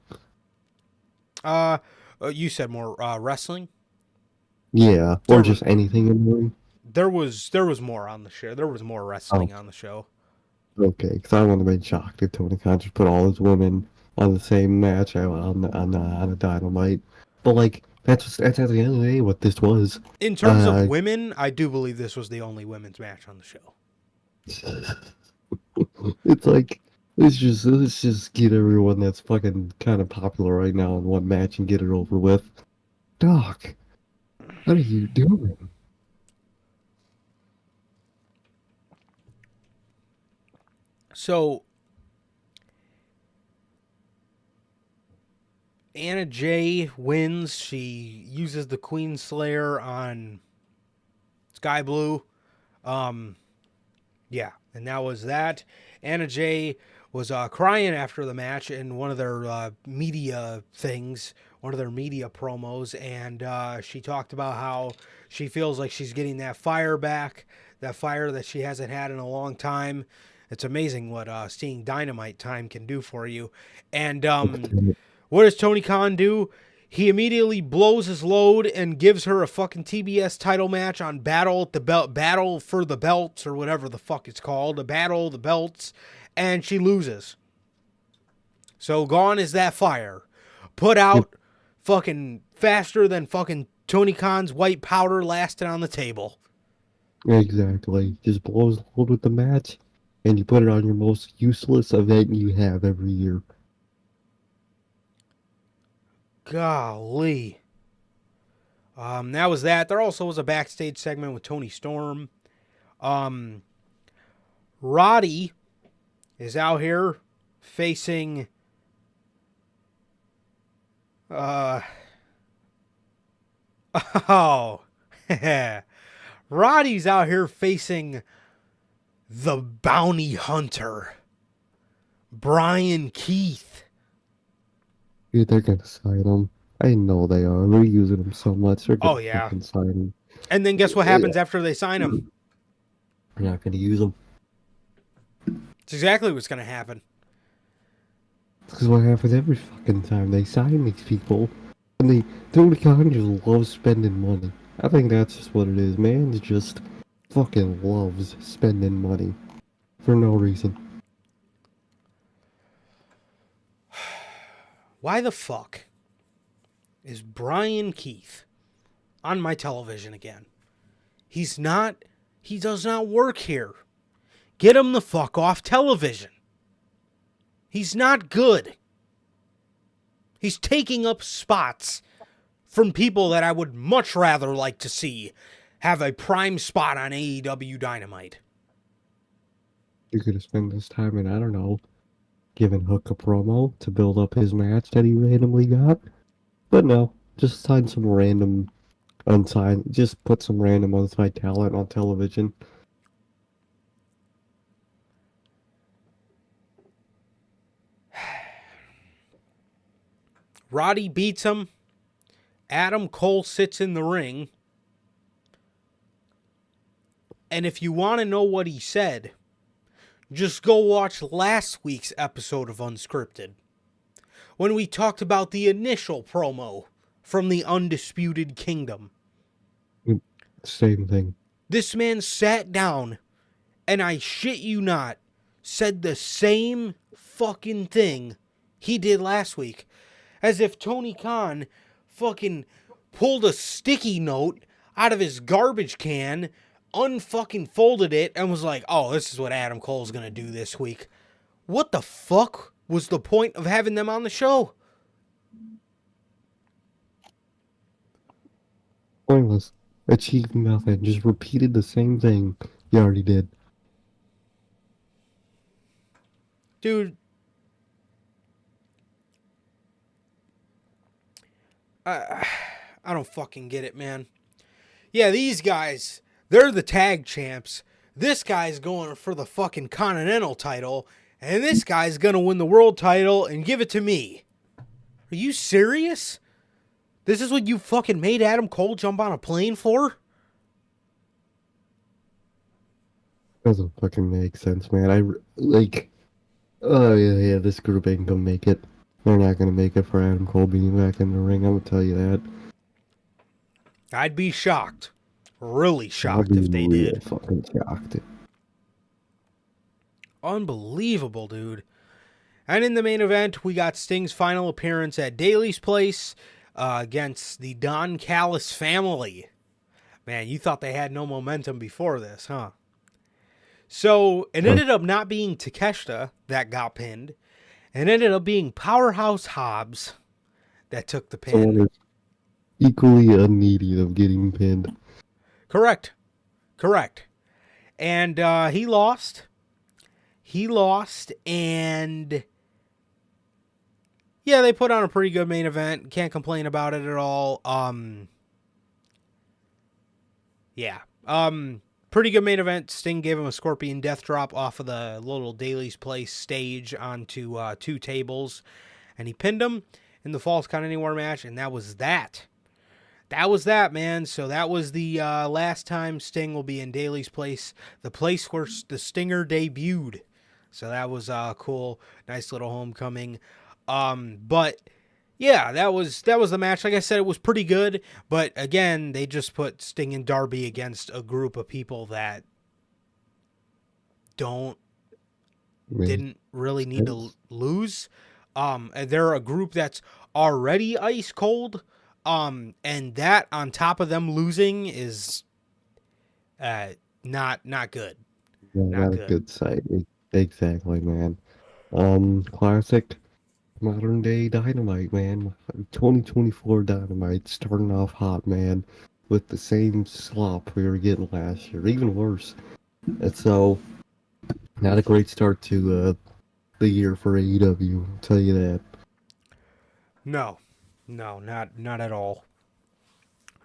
You said more wrestling? Yeah, or just anything in the ring? There was more on the show. There was more wrestling on the show. Okay, because I wouldn't have been shocked if Tony Khan just put all his women on the same match on a Dynamite. But like that's at the end of the day what this was. In terms of women, I do believe this was the only women's match on the show. It's like let's just get everyone that's fucking kind of popular right now in one match and get it over with. Doc, what are you doing? So, Anna Jay wins. She uses the Queen Slayer on Sky Blue. Yeah, and that was that. Anna Jay was crying after the match in one of their media things, one of their media promos, and she talked about how she feels like she's getting that fire back, that fire that she hasn't had in a long time. It's amazing what seeing Dynamite time can do for you. And what does Tony Khan do? He immediately blows his load and gives her a fucking TBS title match on Battle for the Belts, or whatever the fuck it's called, a Battle of the Belts, and she loses. So gone is that fire. Put out fucking faster than fucking Tony Khan's white powder lasted on the table. Exactly. Just blows the load with the match. And you put it on your most useless event you have every year. Golly. That was that. There also was a backstage segment with Tony Storm. Roddy is out here facing Roddy's out here facing the bounty hunter, Brian Keith. Dude, they're gonna sign him. I know they are. They're using him so much. They're gonna yeah. fucking sign him. And then guess what happens after they sign him? They're not gonna use him. It's exactly what's gonna happen. This is what happens every fucking time they sign these people. And Tony Khan just loves spending money. I think that's just what it is. Man just fucking loves spending money. For no reason. Why the fuck is Brian Keith on my television again? He does not work here. Get him the fuck off television. He's not good. He's taking up spots from people that I would much rather like to see have a prime spot on AEW Dynamite. You could have spent this time in, I don't know, giving Hook a promo to build up his match that he randomly got. But no, just sign some random just put some random unsigned talent on television. Roddy beats him. Adam Cole sits in the ring. And if you want to know what he said, just go watch last week's episode of Unscripted, when we talked about the initial promo from the Undisputed Kingdom. Same thing. This man sat down, and I shit you not, said the same fucking thing he did last week. As if Tony Khan fucking pulled a sticky note out of his garbage can, unfucking folded it, and was like, oh, this is what Adam Cole's gonna do this week. What the fuck was the point of having them on the show? Pointless. Achieved nothing. Just repeated the same thing you already did. Dude. I don't fucking get it, man. Yeah, these guys, they're the tag champs. This guy's going for the fucking Continental title, and this guy's going to win the world title and give it to me. Are you serious? This is what you fucking made Adam Cole jump on a plane for? Doesn't fucking make sense, man. Oh yeah, this group ain't gonna make it. They're not gonna make it for Adam Cole being back in the ring, I'm gonna tell you that. I'd be shocked. Really I'll shocked be if they real did. fucking shocked. Unbelievable, dude. And in the main event, we got Sting's final appearance at Daly's Place against the Don Callis family. Man, you thought they had no momentum before this, huh? So it ended up not being Takeshita that got pinned. It ended up being Powerhouse Hobbs that took the pin. Someone is equally unneedy of getting pinned. Correct. And he lost. And yeah, they put on a pretty good main event. Can't complain about it at all. Pretty good main event. Sting gave him a Scorpion Death Drop off of the little Daly's Place stage onto 2 tables. And he pinned him in the Falls Count Anywhere match. And that was that. That was that, man. So that was the last time Sting will be in Daly's Place. The place where the Stinger debuted. So that was cool. Nice little homecoming. But yeah, that was the match. Like I said, it was pretty good. But again, they just put Sting and Darby against a group of people that didn't really need to lose. They're a group that's already ice cold. And that on top of them losing is not good. Yeah, not a good sight. Exactly, man. Classic modern day Dynamite, man. 2024 Dynamite starting off hot, man, with the same slop we were getting last year, even worse. And so, not a great start to the year for AEW, I'll tell you that. No, not at all.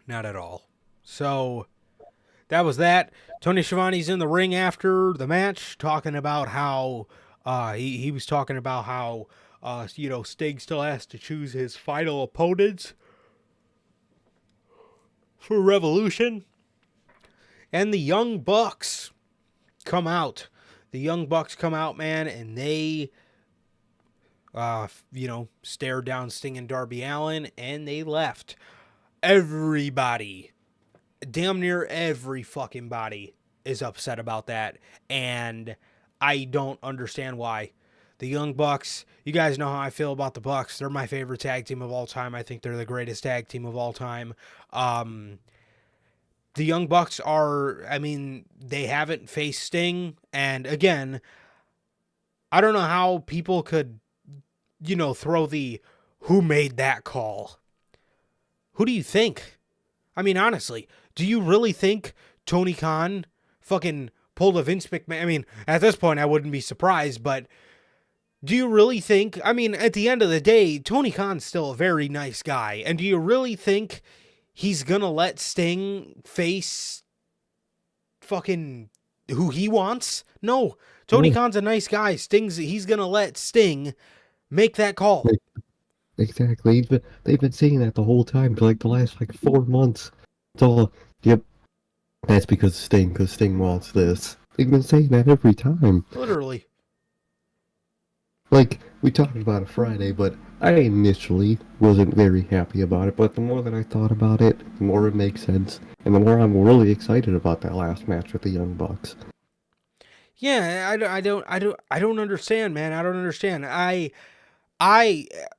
Not at all. So that was that. Tony Schiavone's in the ring after the match, talking about how he was talking about how Sting still has to choose his final opponents for Revolution, and the Young Bucks come out. The Young Bucks come out, man, and they stared down Sting and Darby Allin, and they left. Everybody, damn near every fucking body is upset about that, and I don't understand why. The Young Bucks, you guys know how I feel about the Bucks. They're my favorite tag team of all time. I think they're the greatest tag team of all time. The Young Bucks they haven't faced Sting, and again, I don't know how people could throw the who made that call. Who do you think? I mean, honestly, do you really think Tony Khan fucking pulled a Vince McMahon? I mean, at this point, I wouldn't be surprised, but do you really think, at the end of the day, Tony Khan's still a very nice guy, and do you really think he's gonna let Sting face fucking who he wants? No, Tony Khan's a nice guy. He's gonna let Sting make that call. Exactly. They've been saying that the whole time for the last 4 months. It's all, yep, that's because Sting wants this. They've been saying that every time. Literally. We talked about it Friday, but I initially wasn't very happy about it, but the more that I thought about it, the more it makes sense, and the more I'm really excited about that last match with the Young Bucks. Yeah, I don't understand, man. I don't understand. I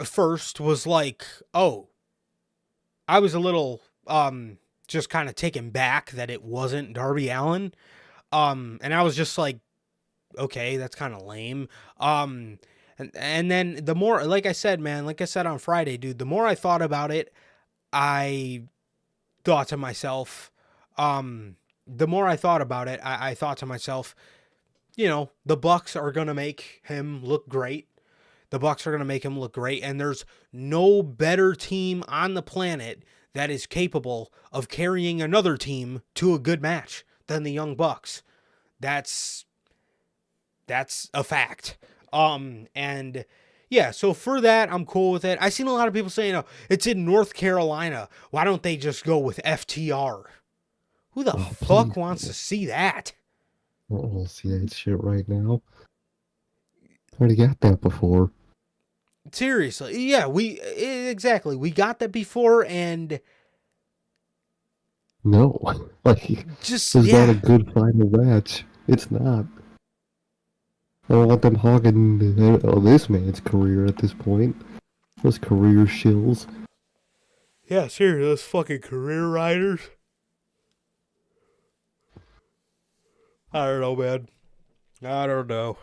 first was like, oh, I was a little just kind of taken back that it wasn't Darby Allin. And I was just like, okay, that's kind of lame. And then the more, like I said on Friday, dude, the more I thought about it, I thought to myself, the more I thought about it, I thought to myself, the Bucks are going to make him look great. The Bucks are going to make him look great, and there's no better team on the planet that is capable of carrying another team to a good match than the Young Bucks. That's a fact. And yeah, so for that, I'm cool with it. I seen a lot of people saying, oh, it's in North Carolina. Why don't they just go with FTR? Who the fuck Please. wants to see that? I don't want to see that shit right now. Already got that before. Seriously. Yeah, exactly. We got that before, and No. Like, just, it's not yeah. a good final match. It's not. I don't want them hogging this man's career at this point. Those career shills. Yeah, seriously, those fucking career riders. I don't know, man. I don't know.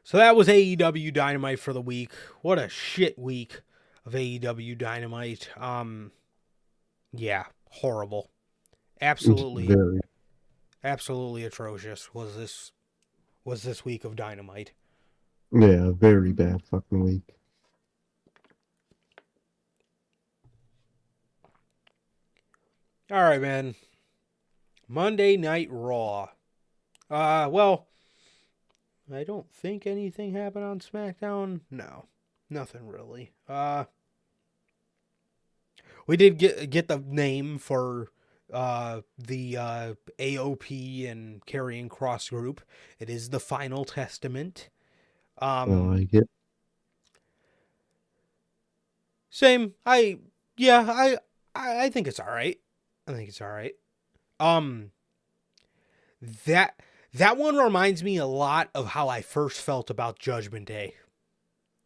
So that was AEW Dynamite for the week. What a shit week of AEW Dynamite. Yeah, horrible. Absolutely, Very. absolutely atrocious was this week of Dynamite. Yeah, very bad fucking week. All right, man. Monday Night Raw. Well, I don't think anything happened on SmackDown. No, nothing really. We did get the name for the AOP and Karrion Kross group. It is the Final Testament. I like it. Same. I think it's all right. I think it's all right. That one reminds me a lot of how I first felt about Judgment Day.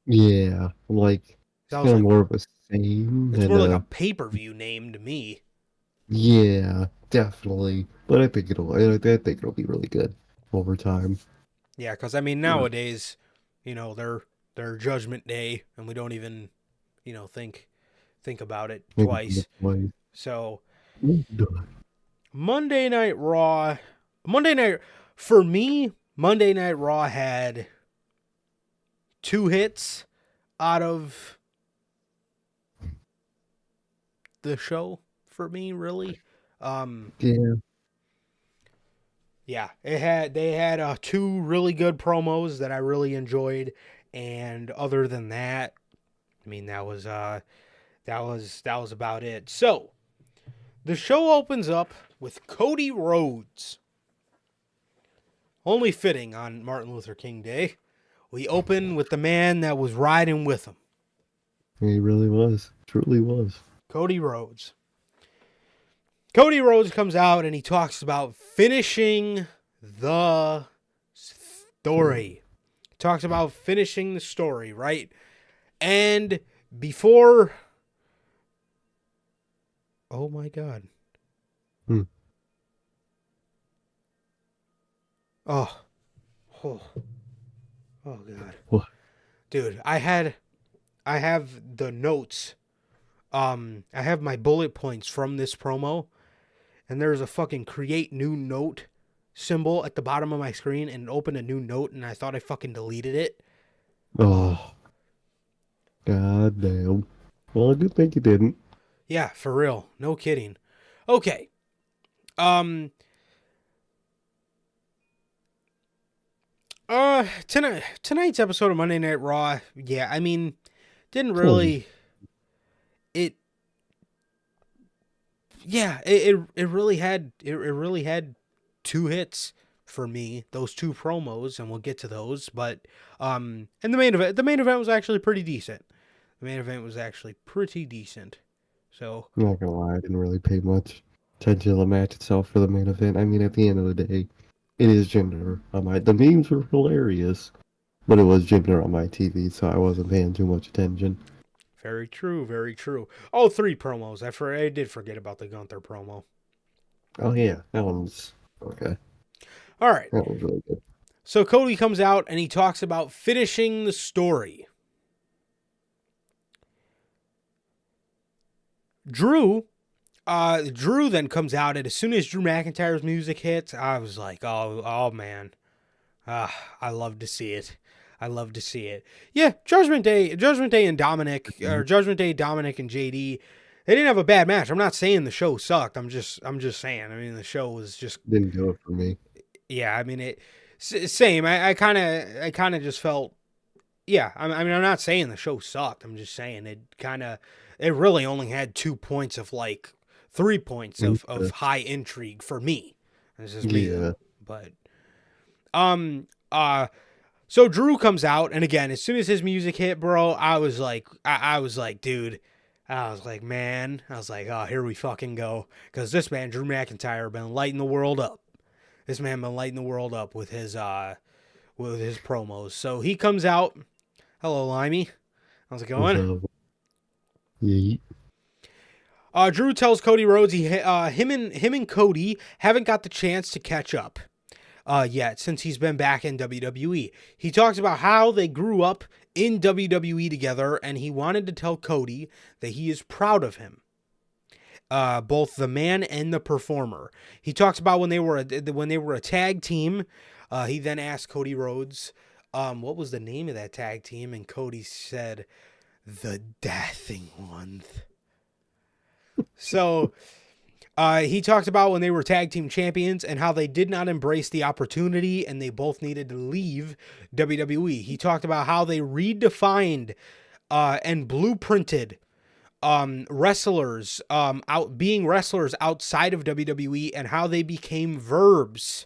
Yeah, like it's That kind was of like, more of a same. it's And, more like a pay-per-view name to me. yeah, definitely. But I think it'll be really good over time. Yeah, because I mean nowadays, they're Judgment Day, and we don't even, think about it Maybe twice. twice. So Monday Night Raw, for me, Monday Night Raw had 2 hits out of the show for me, really. Yeah. Yeah, they had 2 really good promos that I really enjoyed, and other than that, I mean that was about it. So, the show opens up with Cody Rhodes. Only fitting on Martin Luther King Day. We open with the man that was riding with him. He really was. Truly was. Cody Rhodes. Cody Rhodes comes out and he talks about finishing the story. Talks about finishing the story, right? And before... Oh my God. Oh. Oh God. What? Dude, I have the notes. I have my bullet points from this promo, and there's a fucking create new note symbol at the bottom of my screen, and it opened a new note, and I thought I fucking deleted it. Oh. God damn. Well, good thing you didn't. Yeah, for real. No kidding. Okay. Tonight's episode of Monday Night Raw, yeah, I mean, didn't really... It really had 2 hits for me, those 2 promos, and we'll get to those. But and the main event was actually pretty decent. So I'm not gonna lie, I didn't really pay much attention to the match itself for the main event. I mean, at the end of the day, it is Jinder. The memes were hilarious, but it was Jinder on my TV, so I wasn't paying too much attention. very true, very true. Oh, 3 promos. I did forget about the Gunther promo. Oh yeah, that one's okay. All right. That was really good. So Cody comes out and he talks about finishing the story. Drew then comes out, and as soon as Drew McIntyre's music hits, I was like, oh man. I love to see it. Yeah, Judgment Day and Dominic, or Judgment Day, Dominic and JD, They didn't have a bad match. I'm not saying the show sucked. I'm just saying. I mean, the show was just Didn't do it for me. yeah. I mean, same. I kind of just felt yeah. I mean, I'm not saying the show sucked. I'm just saying it really only had 2 points of like 3 points of high intrigue for me. This is me, Yeah. but so Drew comes out, and again, as soon as his music hit, bro, I was like, dude, I was like, man, I was like, oh, here we fucking go, because this man, Drew McIntyre, been lighting the world up. This man been lighting the world up with his promos. So he comes out. Hello, Limey. How's it going? Yeah. Drew tells Cody Rhodes him and Cody haven't got the chance to catch up yet since he's been back in WWE. He talks about how they grew up in WWE together, and he wanted to tell Cody that he is proud of him. Both the man and the performer. He talks about when they were a tag team. He then asked Cody Rhodes, what was the name of that tag team? And Cody said, the Deathing Ones. So he talked about when they were tag team champions and how they did not embrace the opportunity and they both needed to leave WWE. He talked about how they redefined and blueprinted wrestlers being wrestlers outside of WWE and how they became verbs.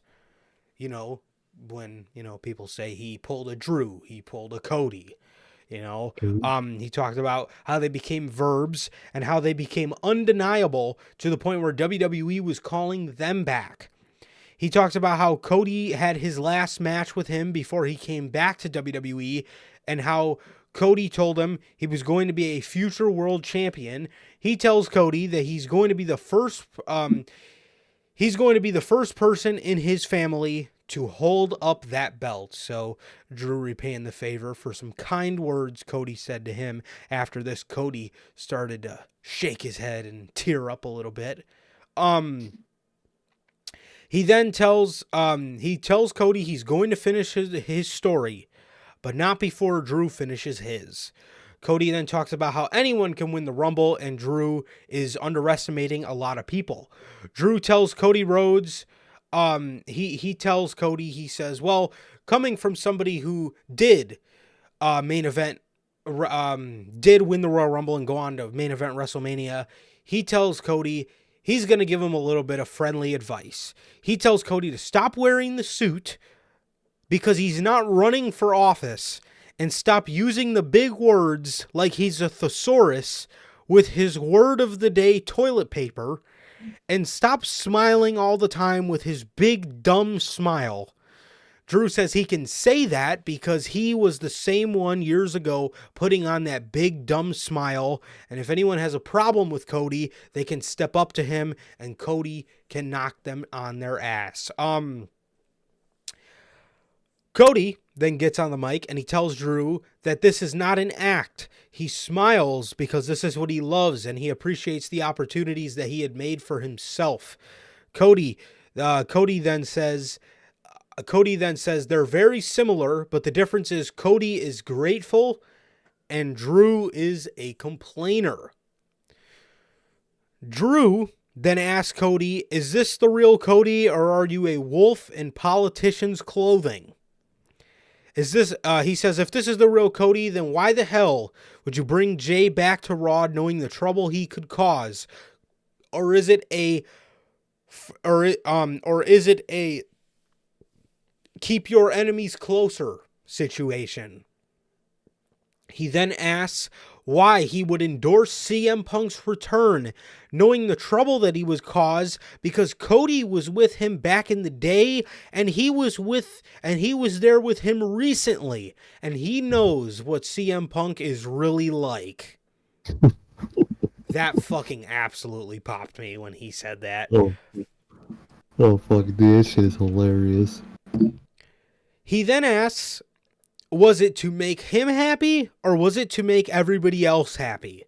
You know, when, people say he pulled a Drew, he pulled a Cody. He talked about how they became verbs and how they became undeniable to the point where WWE was calling them back. He talked about how Cody had his last match with him before he came back to WWE and how Cody told him he was going to be a future world champion. He tells Cody that he's going to be the first person in his family to hold up that belt. So Drew repaying the favor for some kind words Cody said to him. After this, Cody started to shake his head and tear up a little bit. He then tells Cody he's going to finish his story, but not before Drew finishes his. Cody then talks about how anyone can win the Rumble and Drew is underestimating a lot of people. Drew tells Cody Rhodes, he tells Cody, he says, well, coming from somebody who did main event, did win the Royal Rumble and go on to main event WrestleMania, he tells Cody he's going to give him a little bit of friendly advice. He tells Cody to stop wearing the suit because he's not running for office and stop using the big words like he's a thesaurus with his word of the day toilet paper. And stop smiling all the time with his big, dumb smile. Drew says he can say that because he was the same one years ago putting on that big, dumb smile. And if anyone has a problem with Cody, they can step up to him and Cody can knock them on their ass. Cody then gets on the mic and he tells Drew that this is not an act. He smiles because this is what he loves and he appreciates the opportunities that he had made for himself. Cody then says they're very similar, but the difference is Cody is grateful and Drew is a complainer. Drew then asks Cody, is this the real Cody or are you a wolf in politician's clothing? He says, if this is the real Cody, then why the hell would you bring Jay back to Raw knowing the trouble he could cause? Or is it a keep your enemies closer situation? He then asks why he would endorse CM Punk's return, knowing the trouble that he was caused because Cody was with him back in the day and he was there with him recently and he knows what CM Punk is really like. That fucking absolutely popped me when he said that. Oh fuck, dude, this shit is hilarious. He then asks, was it to make him happy or was it to make everybody else happy?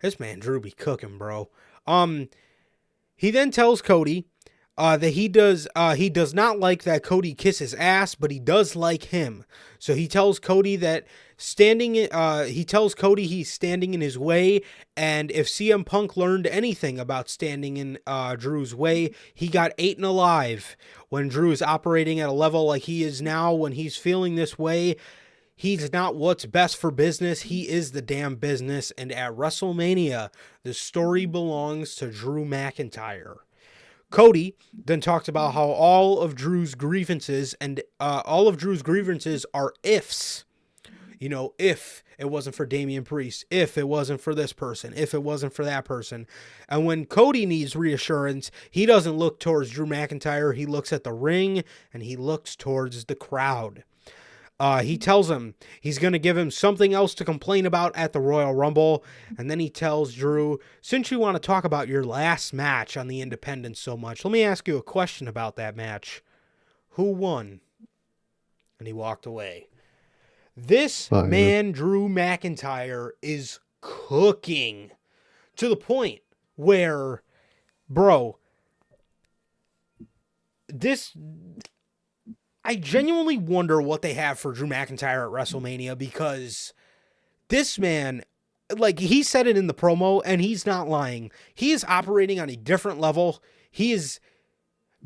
This man Drew be cooking, bro. He then tells Cody That he does not like that Cody kisses ass, but he does like him. So he tells Cody that he's standing in his way, and if CM Punk learned anything about standing in Drew's way, he got eaten alive. When Drew is operating at a level like he is now, when he's feeling this way, he's not what's best for business. He is the damn business. And at WrestleMania, the story belongs to Drew McIntyre. Cody then talked about how all of Drew's grievances are ifs. You know, if it wasn't for Damian Priest, if it wasn't for this person, if it wasn't for that person. And when Cody needs reassurance, he doesn't look towards Drew McIntyre. He looks at the ring and he looks towards the crowd. He tells him he's going to give him something else to complain about at the Royal Rumble. And then he tells Drew, since you want to talk about your last match on the Independents so much, let me ask you a question about that match. Who won? And he walked away. This man, Drew McIntyre, is cooking to the point where, bro, I genuinely wonder what they have for Drew McIntyre at WrestleMania, because this man, like, he said it in the promo, and he's not lying. He is operating on a different level. He is,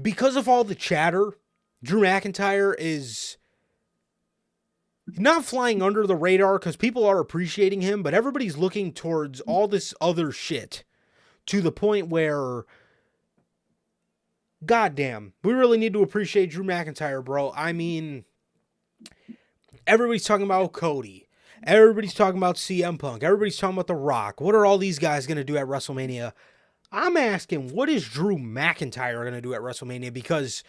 because of all the chatter, Drew McIntyre is not flying under the radar because people are appreciating him, but everybody's looking towards all this other shit to the point where, goddamn, we really need to appreciate Drew McIntyre, bro. I mean, everybody's talking about Cody. Everybody's talking about CM Punk. Everybody's talking about The Rock. What are all these guys going to do at WrestleMania? I'm asking, what is Drew McIntyre going to do at WrestleMania? Because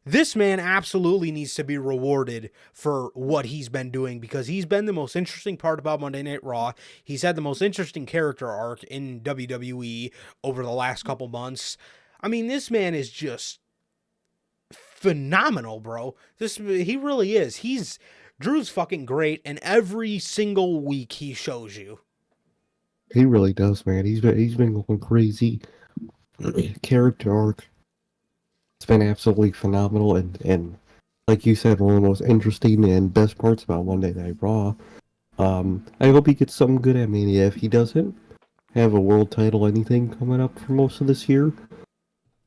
this man absolutely needs to be rewarded for what he's been doing, because he's been the most interesting part about Monday Night Raw. He's had the most interesting character arc in WWE over the last couple months. I mean, this man is just phenomenal, bro. He really is. Drew's fucking great, and every single week he shows you. He really does, man. He's been going crazy. Character arc. It's been absolutely phenomenal, and like you said, one of the most interesting and best parts about Monday Night Raw. I hope he gets something good at Mania. If he doesn't have a world title anything coming up for most of this year,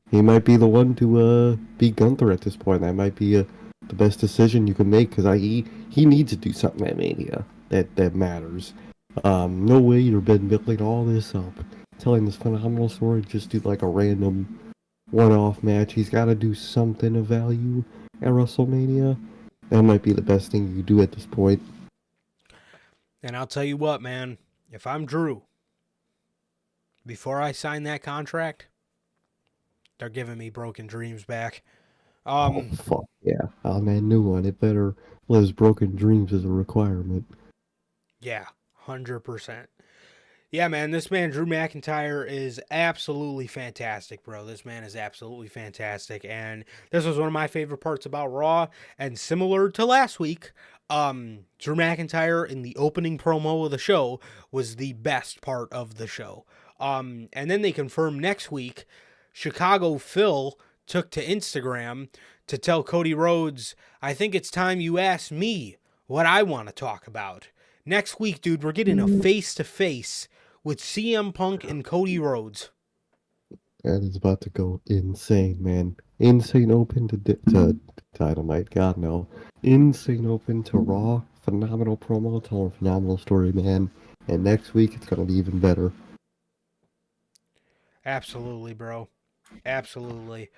he might be the one to beat Gunther at this point. That might be the best decision you can make, because he needs to do something at Mania that matters. No way you've been building all this up, telling this phenomenal story, just do like a random one-off match. He's got to do something of value at WrestleMania. That might be the best thing you do at this point. And I'll tell you what, man, if I'm Drew, before I sign that contract, they're giving me Broken Dreams back. Oh, fuck yeah. On that new one, it better list Broken Dreams as a requirement. Yeah, 100%. Yeah, man, this man, Drew McIntyre, is absolutely fantastic, bro. This man is absolutely fantastic. And this was one of my favorite parts about Raw. And similar to last week, Drew McIntyre in the opening promo of the show was the best part of the show. And then they confirmed next week, Chicago Phil took to Instagram to tell Cody Rhodes, I think it's time you ask me what I want to talk about. Next week, dude, we're getting a face-to-face with CM Punk and Cody Rhodes. That is about to go insane, man. Insane open to Dynamite, God no. Insane open to Raw. Phenomenal promo, telling a phenomenal story, man. And next week, it's going to be even better. Absolutely, bro. Absolutely.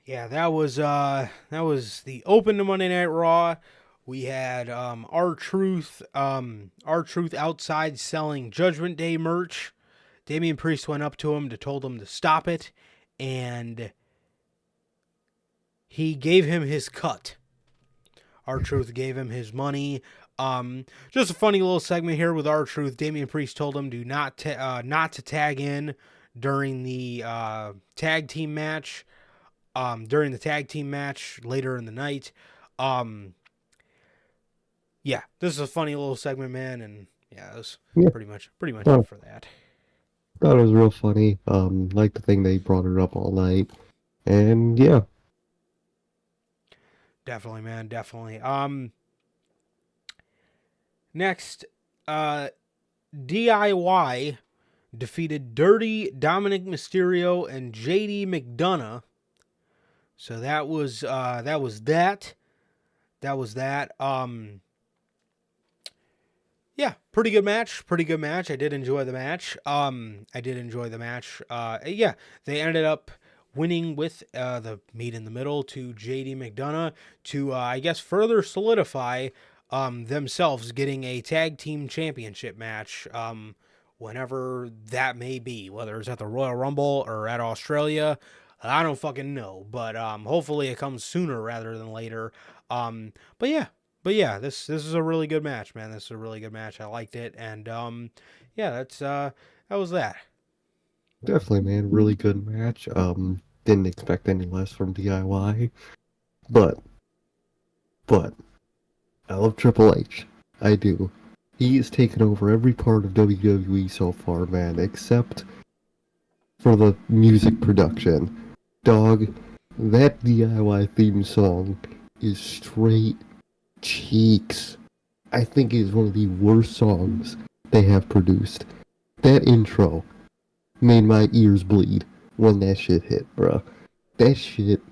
Yeah, that was the open to Monday Night Raw. We had R-Truth outside selling Judgment Day merch. Damian Priest went up to him told him to stop it, and he gave him his cut. R-Truth gave him his money. Just a funny little segment here with R-Truth. Damian Priest told him not to tag in during the tag team match. During the tag team match later in the night. Yeah, this is a funny little segment, man, and yeah, it was pretty much it for that. Thought it was real funny. Like the thing they brought it up all night. And yeah. Definitely, man, definitely. Next, uh, DIY defeated Dirty, Dominic Mysterio, and JD McDonough. So that was that. That was that. Yeah, pretty good match. Pretty good match. I did enjoy the match. Yeah, they ended up winning with the meet in the middle to JD McDonough to I guess further solidify themselves getting a tag team championship match whenever that may be, whether it's at the Royal Rumble or at Australia. I don't fucking know, but hopefully it comes sooner rather than later. But yeah, this is a really good match, man. This is a really good match. I liked it, and yeah, that was that. Definitely, man. Really good match. Didn't expect any less from DIY. But, but, I love Triple H. I do. He has taken over every part of WWE so far, man, except for the music production. Dog, that DIY theme song is straight cheeks. I think it is one of the worst songs they have produced. That intro made my ears bleed when that shit hit, bruh. That shit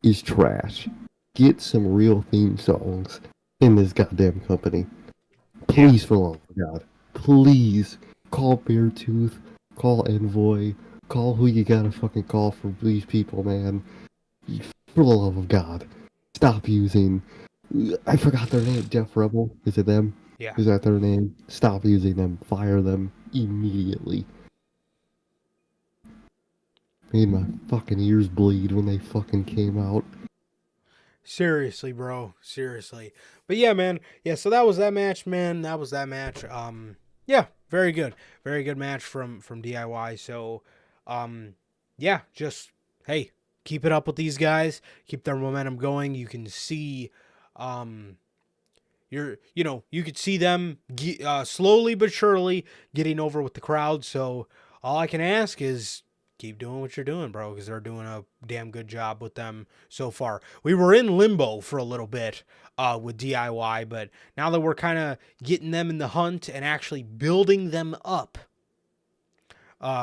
is trash. Get some real theme songs in this goddamn company. Yeah, Please, for the love of God. Please call Beartooth, call Envoy, call who you gotta fucking call for these people, man. For the love of God. Stop using. I forgot their name. Jeff Rebel? Is it them? yeah. Is that their name? Stop using them. Fire them immediately. Made my fucking ears bleed when they fucking came out. Seriously, bro. Seriously. But yeah, man. Yeah, so that was that match, man. That was that match. Yeah, very good. Very good match from DIY. So yeah, just hey, keep it up with these guys. Keep their momentum going. You can see you could see them slowly but surely getting over with the crowd. So all I can ask is keep doing what you're doing, bro, because they're doing a damn good job with them so far. We were in limbo for a little bit with DIY, but now that we're kind of getting them in the hunt and actually building them up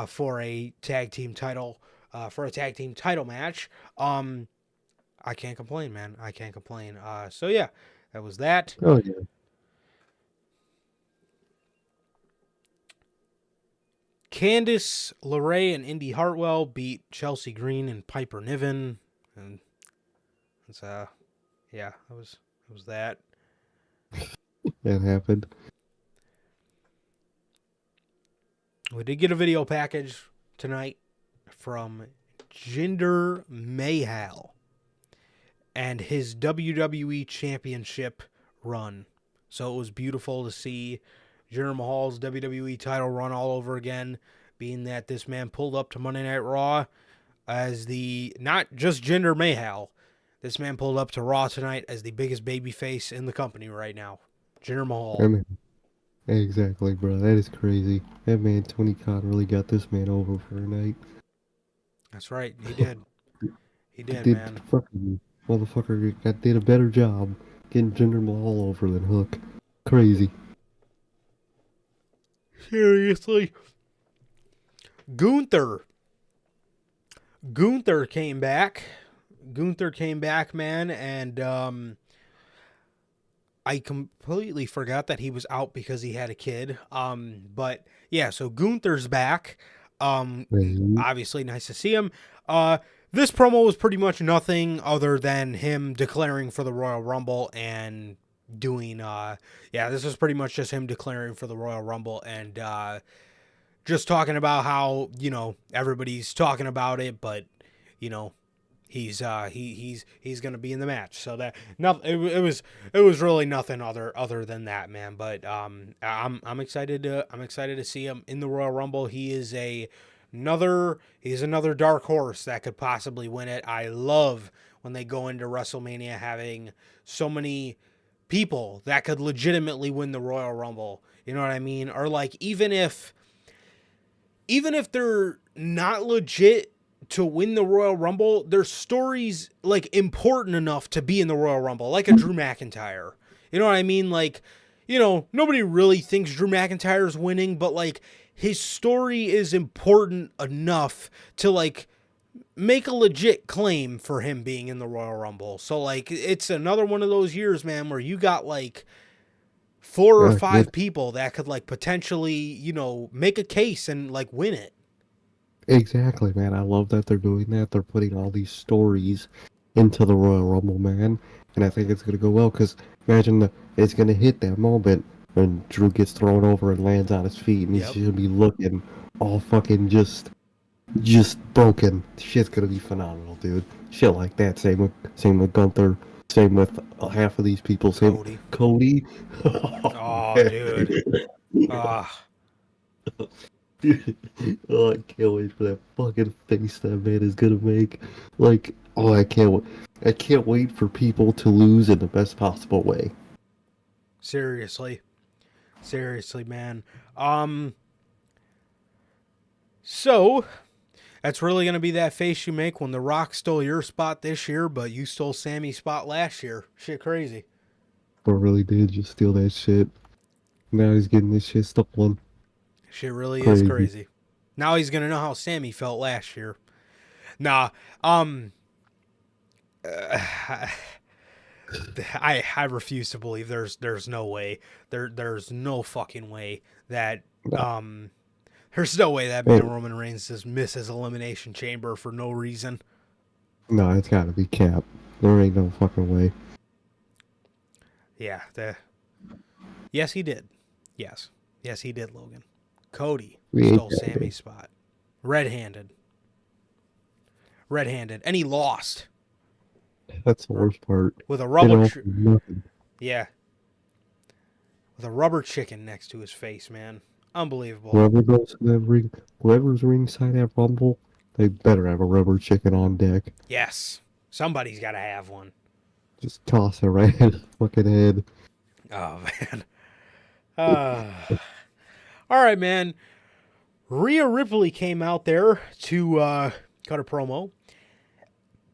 for a tag team title match, I can't complain, man. I can't complain. So yeah, that was that. Oh, yeah. Candice LeRae and Indy Hartwell beat Chelsea Green and Piper Niven, and it's yeah, that was that. That happened. We did get a video package tonight from Jinder Mahal and his WWE Championship run. So it was beautiful to see Jinder Mahal's WWE title run all over again, being that this man pulled up to Monday Night Raw as the, not just Jinder Mahal, this man pulled up to Raw tonight as the biggest babyface in the company right now. Jinder Mahal. I mean, exactly, bro. That is crazy. That man, Tony Khan, really got this man over for a night. That's right. He did. He He did, did man. fucking motherfucker did a better job getting Jinder Mahal over than Hook. Crazy. Seriously. Gunther. Gunther came back. Gunther came back, man, and I completely forgot that he was out because he had a kid. But yeah, so Gunther's back. Man, Obviously nice to see him. This promo was pretty much nothing other than him declaring for the Royal Rumble and doing this was pretty much just him declaring for the Royal Rumble and just talking about how, everybody's talking about it, but he's going to be in the match. So that it was really nothing other than that, man. But I'm excited to see him in the Royal Rumble. He is another dark horse that could possibly win it. I love when they go into WrestleMania having so many people that could legitimately win the Royal Rumble. You know what I mean? Or like even if even if they're not legit to win the Royal Rumble, their stories like important enough to be in the Royal Rumble, like a Drew McIntyre. You know what I mean? Like, you know, nobody really thinks Drew McIntyre's winning, but like his story is important enough to like make a legit claim for him being in the Royal Rumble. So like it's another one of those years, man, where you got like 4 or 5 people that could like potentially, you know, make a case and like win it. Exactly, man. I love that they're doing that. They're putting all these stories into the Royal Rumble, man. And I think it's going to go well, because imagine it's going to hit that moment when Drew gets thrown over and lands on his feet, and he's going to be looking all fucking just broken. Shit's going to be phenomenal, dude. Shit like that. Same with Gunther. Same with half of these people. Same Cody. Oh, dude. Oh, I can't wait for that fucking face that man is gonna make. Like, oh, I can't wait for people to lose in the best possible way. Seriously, man. So that's really gonna be that face you make when The Rock stole your spot this year, but you stole Sammy's spot last year. Shit, crazy. I really did just steal that shit. Now he's getting this shit stolen. Shit really is crazy. Now he's gonna know how Sammy felt last year. Nah, I refuse to believe there's no way there's no fucking way that there's no way that man Roman Reigns just misses Elimination Chamber for no reason. No, it's gotta be Cap. There ain't no fucking way. Yeah, yes he did. Yes he did, Logan. Cody stole Sammy's spot. Red-handed. And he lost. That's the worst part. With a rubber yeah. With a rubber chicken next to his face, man. Unbelievable. Whoever goes to that ring, whoever's ringside at Rumble, they better have a rubber chicken on deck. Yes. Somebody's got to have one. Just toss it right in his fucking head. Oh, man. All right, man. Rhea Ripley came out there to cut a promo,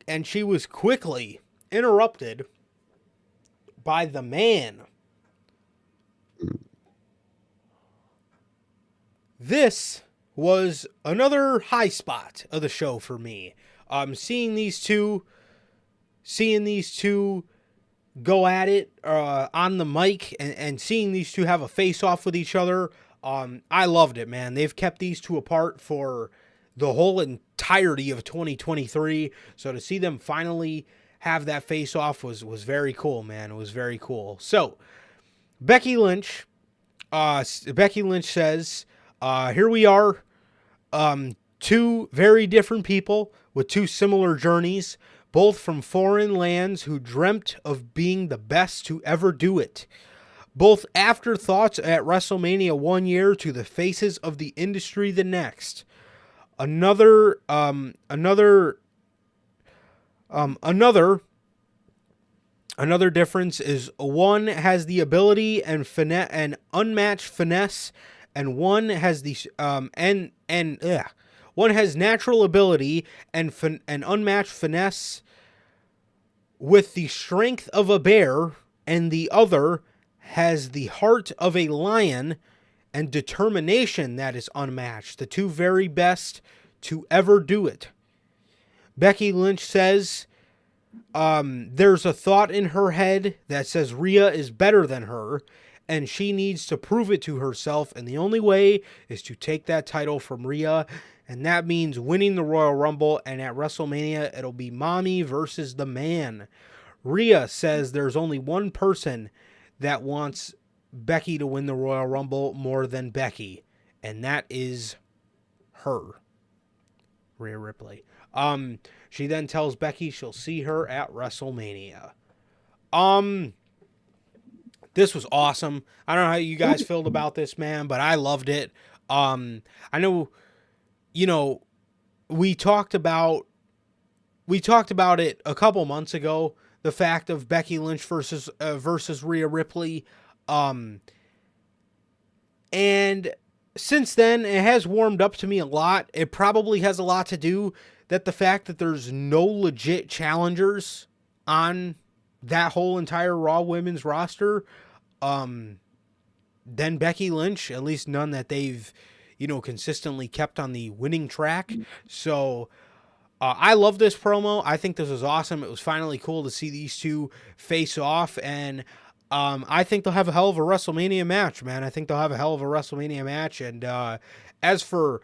and she was quickly interrupted by the man. This was another high spot of the show for me. Seeing these two go at it on the mic and seeing these two have a face-off with each other, I loved it, man. They've kept these two apart for the whole entirety of 2023, so to see them finally have that face-off was very cool, man. It was very cool. So, Becky Lynch says, here we are, two very different people with two similar journeys, both from foreign lands who dreamt of being the best to ever do it. Both afterthoughts at WrestleMania one year to the faces of the industry the next. Another difference is one has the ability and unmatched finesse, and one has the one has natural ability and unmatched finesse with the strength of a bear, and the other has the heart of a lion and determination that is unmatched. The two very best to ever do it. Becky Lynch says there's a thought in her head that says Rhea is better than her, and she needs to prove it to herself, and the only way is to take that title from Rhea, and that means winning the Royal Rumble, and at WrestleMania, it'll be Mommy versus the Man. Rhea says there's only one person that wants Becky to win the Royal Rumble more than Becky, and that is her, Rhea Ripley. She then tells Becky she'll see her at WrestleMania. This was awesome. I don't know how you guys felt about this, man, but I loved it. I know, we talked about it a couple months ago, the fact of Becky Lynch versus Rhea Ripley. And since then, it has warmed up to me a lot. It probably has a lot to do that the fact that there's no legit challengers on that whole entire Raw women's roster. Then Becky Lynch, at least none that they've, consistently kept on the winning track. So I love this promo. I think this was awesome. It was finally cool to see these two face off, and I think they'll have a hell of a WrestleMania match, man. I think they'll have a hell of a WrestleMania match. And as for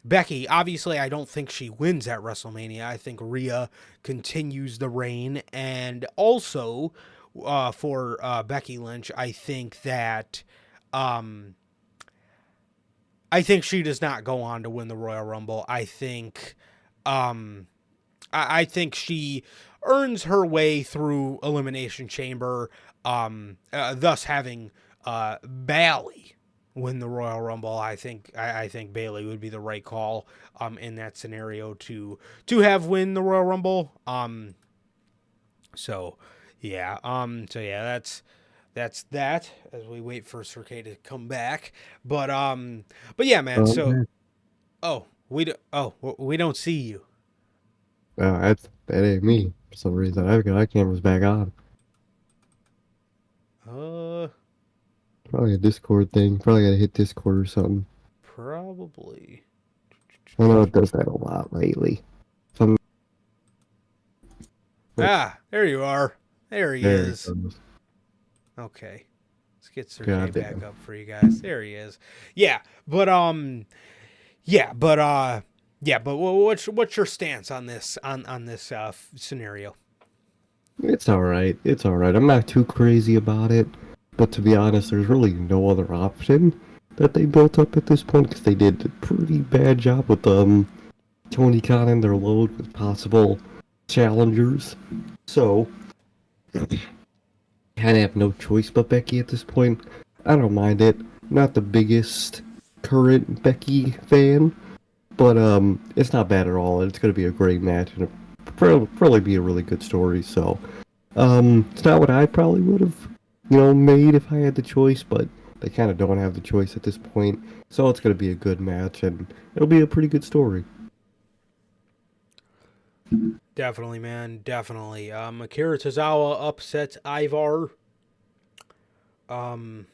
Becky, obviously, I don't think she wins at WrestleMania. I think Rhea continues the reign, and also for Becky Lynch, I think that I think she does not go on to win the Royal Rumble. I think I think she earns her way through Elimination Chamber, thus having Bayley win the Royal Rumble. I think Bayley would be the right call in that scenario to have win the Royal Rumble. So yeah, that's that as we wait for Sir K to come back. But yeah, man. So we don't see you. That ain't me for some reason. I've got my cameras back on. Probably a Discord thing. Probably gotta hit Discord or something. Probably. I know it does that a lot lately. There you are. There he is. Okay. Let's get Sir K back up for you guys. There he is. Yeah, but what's your stance on this scenario? It's all right. It's all right. I'm not too crazy about it, but to be honest, there's really no other option that they built up at this point because they did a pretty bad job with Tony Khan and their load with possible challengers. So kind of have no choice but Becky at this point. I don't mind it. Not the biggest current Becky fan, but it's not bad at all. It's going to be a great match and probably be a really good story. So it's not what I probably would have, made if I had the choice, but they kind of don't have the choice at this point. So it's going to be a good match and it'll be a pretty good story. Definitely, man. Definitely. Akira Tozawa upsets Ivar. Okay.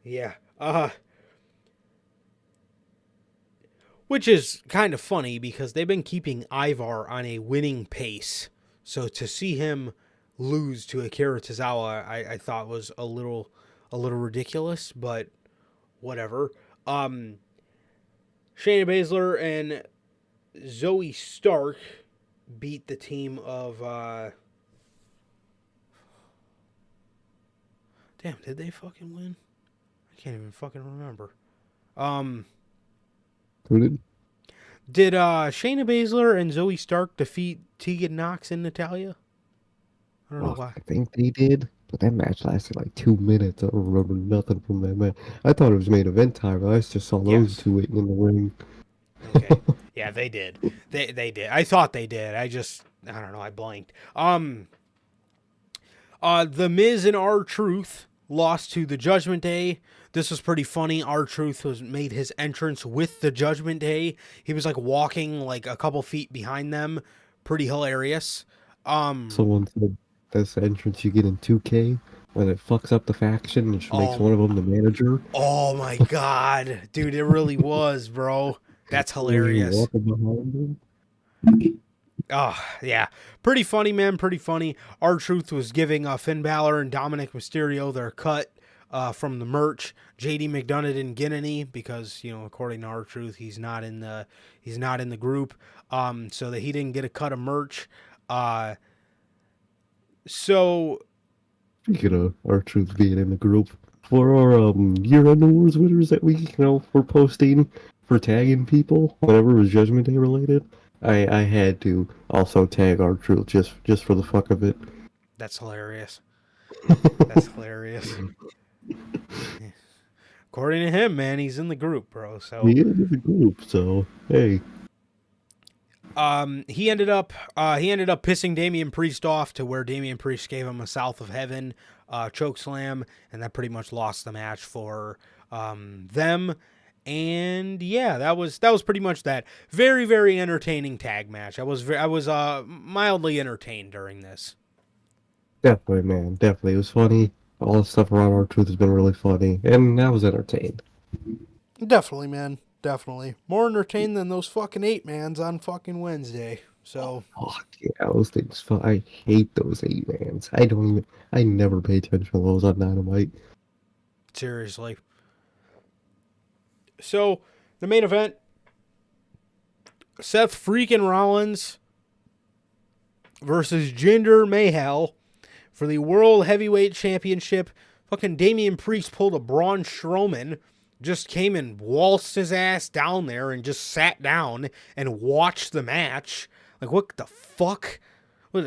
Yeah. Which is kind of funny because they've been keeping Ivar on a winning pace. So to see him lose to Akira Tozawa, I thought was a little ridiculous, but whatever. Shayna Baszler and Zoe Stark beat the team of damn, did they fucking win? I can't even fucking remember. Who did? Did Shayna Baszler and Zoe Stark defeat Tegan Nox and Natalya? I don't know why. I think they did, but that match lasted like 2 minutes. I don't remember nothing from that match. I thought it was main event time, but I just saw those two waiting in the ring. Okay. Yeah, they did. They did. I thought they did. I don't know. I blanked. The Miz and R-Truth lost to the Judgment Day. This was pretty funny. R-Truth made his entrance with the Judgment Day. He was like walking like a couple feet behind them. Pretty hilarious. Someone said that's the entrance you get in 2K when it fucks up the faction and makes one of them the manager. Oh my god, dude, it really was, bro. That's hilarious. Oh, yeah. Pretty funny, man. Pretty funny. R-Truth was giving Finn Balor and Dominic Mysterio their cut from the merch. JD McDonough didn't get any because, according to R-Truth, he's not in the group. So that he didn't get a cut of merch. So speaking of R-Truth being in the group, for our year-end awards winners that we, we're posting for tagging people whenever it was Judgment Day related, I had to also tag R-Truth just for the fuck of it. That's hilarious. That's hilarious. According to him, man, he's in the group, bro. So he is in the group. So hey, He ended up pissing Damian Priest off to where Damian Priest gave him a South of Heaven choke slam, and that pretty much lost the match for them. And yeah, that was pretty much that. Very, very entertaining tag match. I was mildly entertained during this. Definitely, man. Definitely. It was funny. All the stuff around R-Truth has been really funny. And I was entertained. Definitely, man. Definitely. More entertained than those fucking 8-mans on fucking Wednesday. So. Fuck yeah, those things. I hate those 8-mans. I never pay attention to those on Dynamite. Seriously. So, the main event. Seth freaking Rollins versus Jinder Mahal for the World Heavyweight Championship. Fucking Damian Priest pulled a Braun Strowman, just came and waltzed his ass down there and just sat down and watched the match. Like, what the fuck? What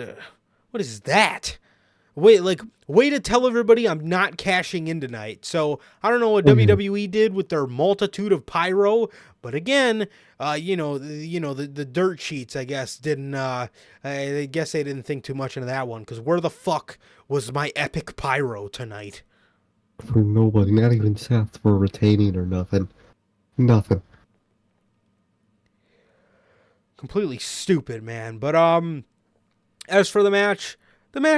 is that? Way to tell everybody I'm not cashing in tonight. So I don't know what WWE did with their multitude of pyro, but again, the dirt sheets, I guess, didn't. I guess they didn't think too much into that one, because where the fuck was my epic pyro tonight? For nobody, not even Seth, for retaining or nothing. Nothing. Completely stupid, man. But as for the match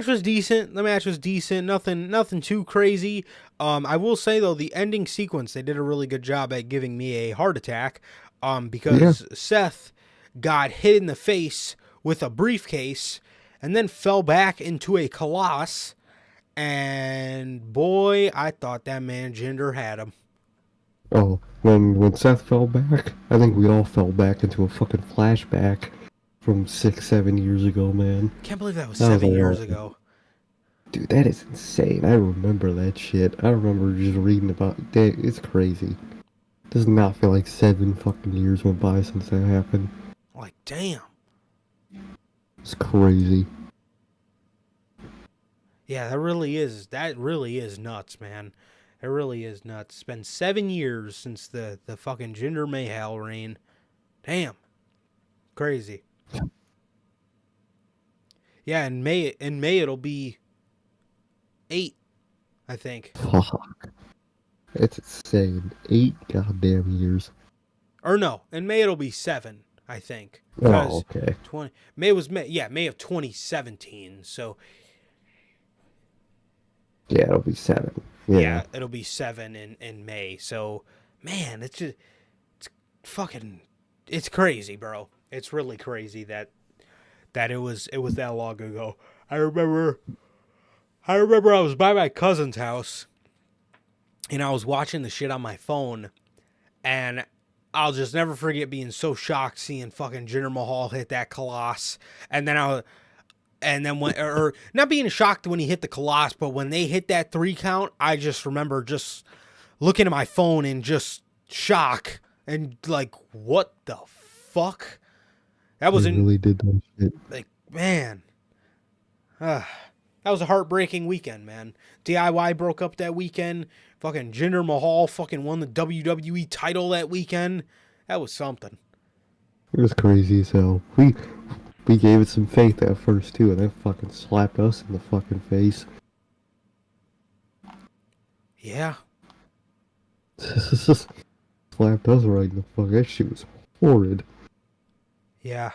was decent. Nothing too crazy. I will say though, the ending sequence, they did a really good job at giving me a heart attack. Because Seth got hit in the face with a briefcase and then fell back into a coloss. And boy, I thought that man Jinder had him. Oh, when Seth fell back, I think we all fell back into a fucking flashback from 6-7 years ago, man. Can't believe that was 7 years ago. Dude, that is insane. I remember that shit. I remember just reading about that. It's crazy. Does not feel like 7 fucking years went by since that happened. Like, damn. It's crazy. Yeah, that really is nuts, man. It really is nuts. It's been 7 years since the fucking Jinder Mahal reign. Damn. Crazy. Yeah, in May it'll be 8, I think. Fuck. It's insane. 8 goddamn years. Or no, in May it'll be 7, I think. Oh, okay. May of 2017, so yeah, it'll be 7. Yeah, it'll be 7 in May. So, man, it's crazy, bro. It's really crazy that it was that long ago. I remember I was by my cousin's house and I was watching the shit on my phone, and I'll just never forget being so shocked seeing fucking Jinder Mahal hit that coloss. And then not being shocked when he hit the coloss, but when they hit that 3 count, I just remember just looking at my phone in just shock and like, what the fuck? That was really did that shit. Like, man. That was a heartbreaking weekend, man. DIY broke up that weekend. Fucking Jinder Mahal fucking won the WWE title that weekend. That was something. It was crazy as hell. We gave it some faith at first too, and then fucking slapped us in the fucking face. Yeah. Slapped us right in the fuck. That shit was horrid. Yeah.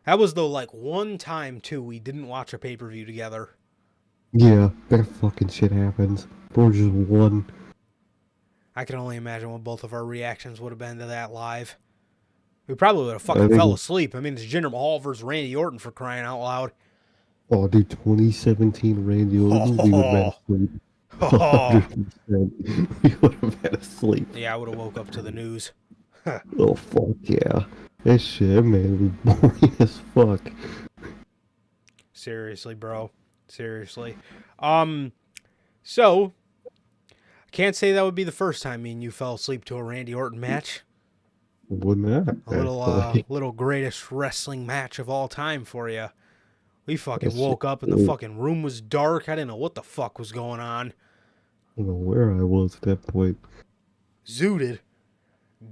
That was the one time too we didn't watch a pay-per-view together. Yeah, that fucking shit happens. Or just one. I can only imagine what both of our reactions would have been to that live. We probably would have fucking fell asleep. I mean, it's Jinder Mahal versus Randy Orton, for crying out loud. Oh, dude, 2017 Randy Orton, we would have been asleep. 100%. We would have been asleep. Yeah, I would have woke up to the news. Oh, fuck yeah. That shit, man, would be boring as fuck. Seriously, bro. Seriously. So, I can't say that would be the first time me and you fell asleep to a Randy Orton match. Wouldn't that? A little greatest wrestling match of all time for you. We fucking woke up and the fucking room was dark. I didn't know what the fuck was going on. I don't know where I was at that point. Zooted.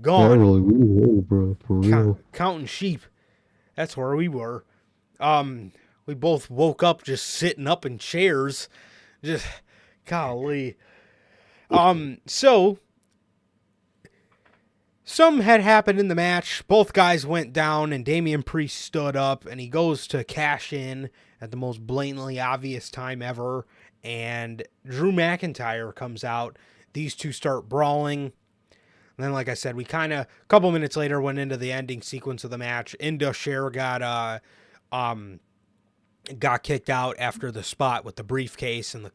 Gone. Not really, we were, bro, for real. Counting sheep. That's where we were. We both woke up just sitting up in chairs. Just golly. So some had happened in the match. Both guys went down, and Damian Priest stood up, and he goes to cash in at the most blatantly obvious time ever. And Drew McIntyre comes out. These two start brawling. And then, like I said, we kind of, a couple minutes later, went into the ending sequence of the match. Indus got kicked out after the spot with the briefcase and the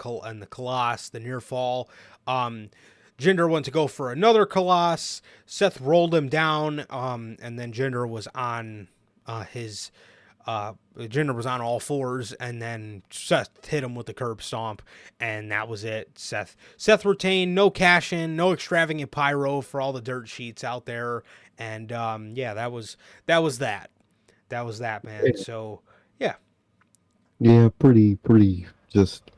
Colossus, the near fall. Jinder went to go for another Colossus. Seth rolled him down, and then Jinder was on Jinder was on all fours, and then Seth hit him with the curb stomp, and that was it. Seth retained, no cash in, no extravagant pyro for all the dirt sheets out there, and yeah, that was that. That was that, man. So yeah. Yeah, pretty just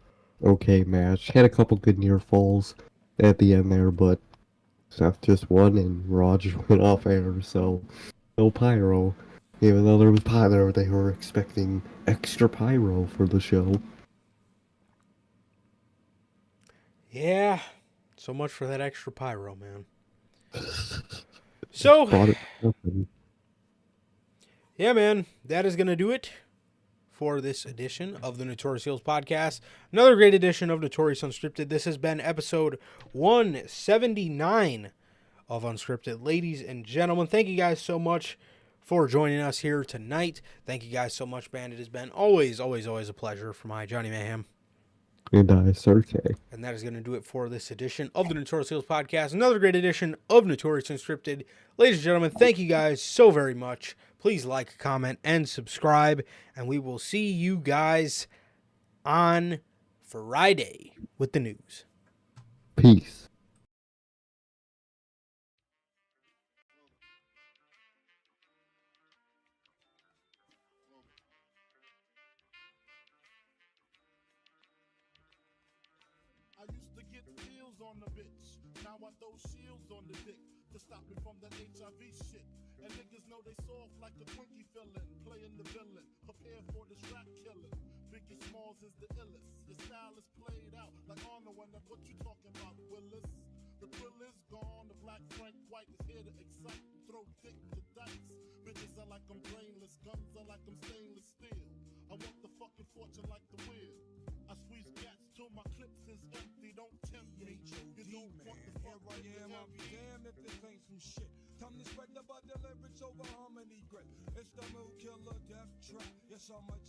okay match. Had a couple good near falls at the end there, but Seth just won and Raj went off air, so no pyro. Even though there was pyro, they were expecting extra pyro for the show. Yeah, so much for that extra pyro, man. So, yeah, man, that is going to do it for this edition of the Notorious Heels podcast. Another great edition of Notorious Unscripted. This has been episode 179 of Unscripted. Ladies and gentlemen, thank you guys so much for joining us here tonight. Thank you guys so much, man. It has been always a pleasure for my Johnny Mayhem. And I, Sir K. And that is going to do it for this edition of the Notorious Heels podcast. Another great edition of Notorious Unscripted. Ladies and gentlemen, thank you guys so very much. Please like, comment, and subscribe. And we will see you guys on Friday with the news. Peace. I used to get pills on the bitch. Now I throw shields on the dick to stop me from that HIV shit. And niggas know they soft like a Twinkie fillin', playing the villain, prepare for the strap killing. Biggie Smalls is the illest. Your style is played out like Arnold, and that's what you talking about, Willis. The thrill is gone. The black Frank White is here to excite, throw dick to dice. Bitches are like I'm brainless, guns are like I'm stainless steel. I want the fucking fortune like the wheel. I squeeze cats till my clips is empty. Don't tempt me. You don't want the fuck with the I'll be damned if this ain't some shit. Time to spread the lyrics over harmony grip. It's the mood killer death trap. Yes, I'm a jet.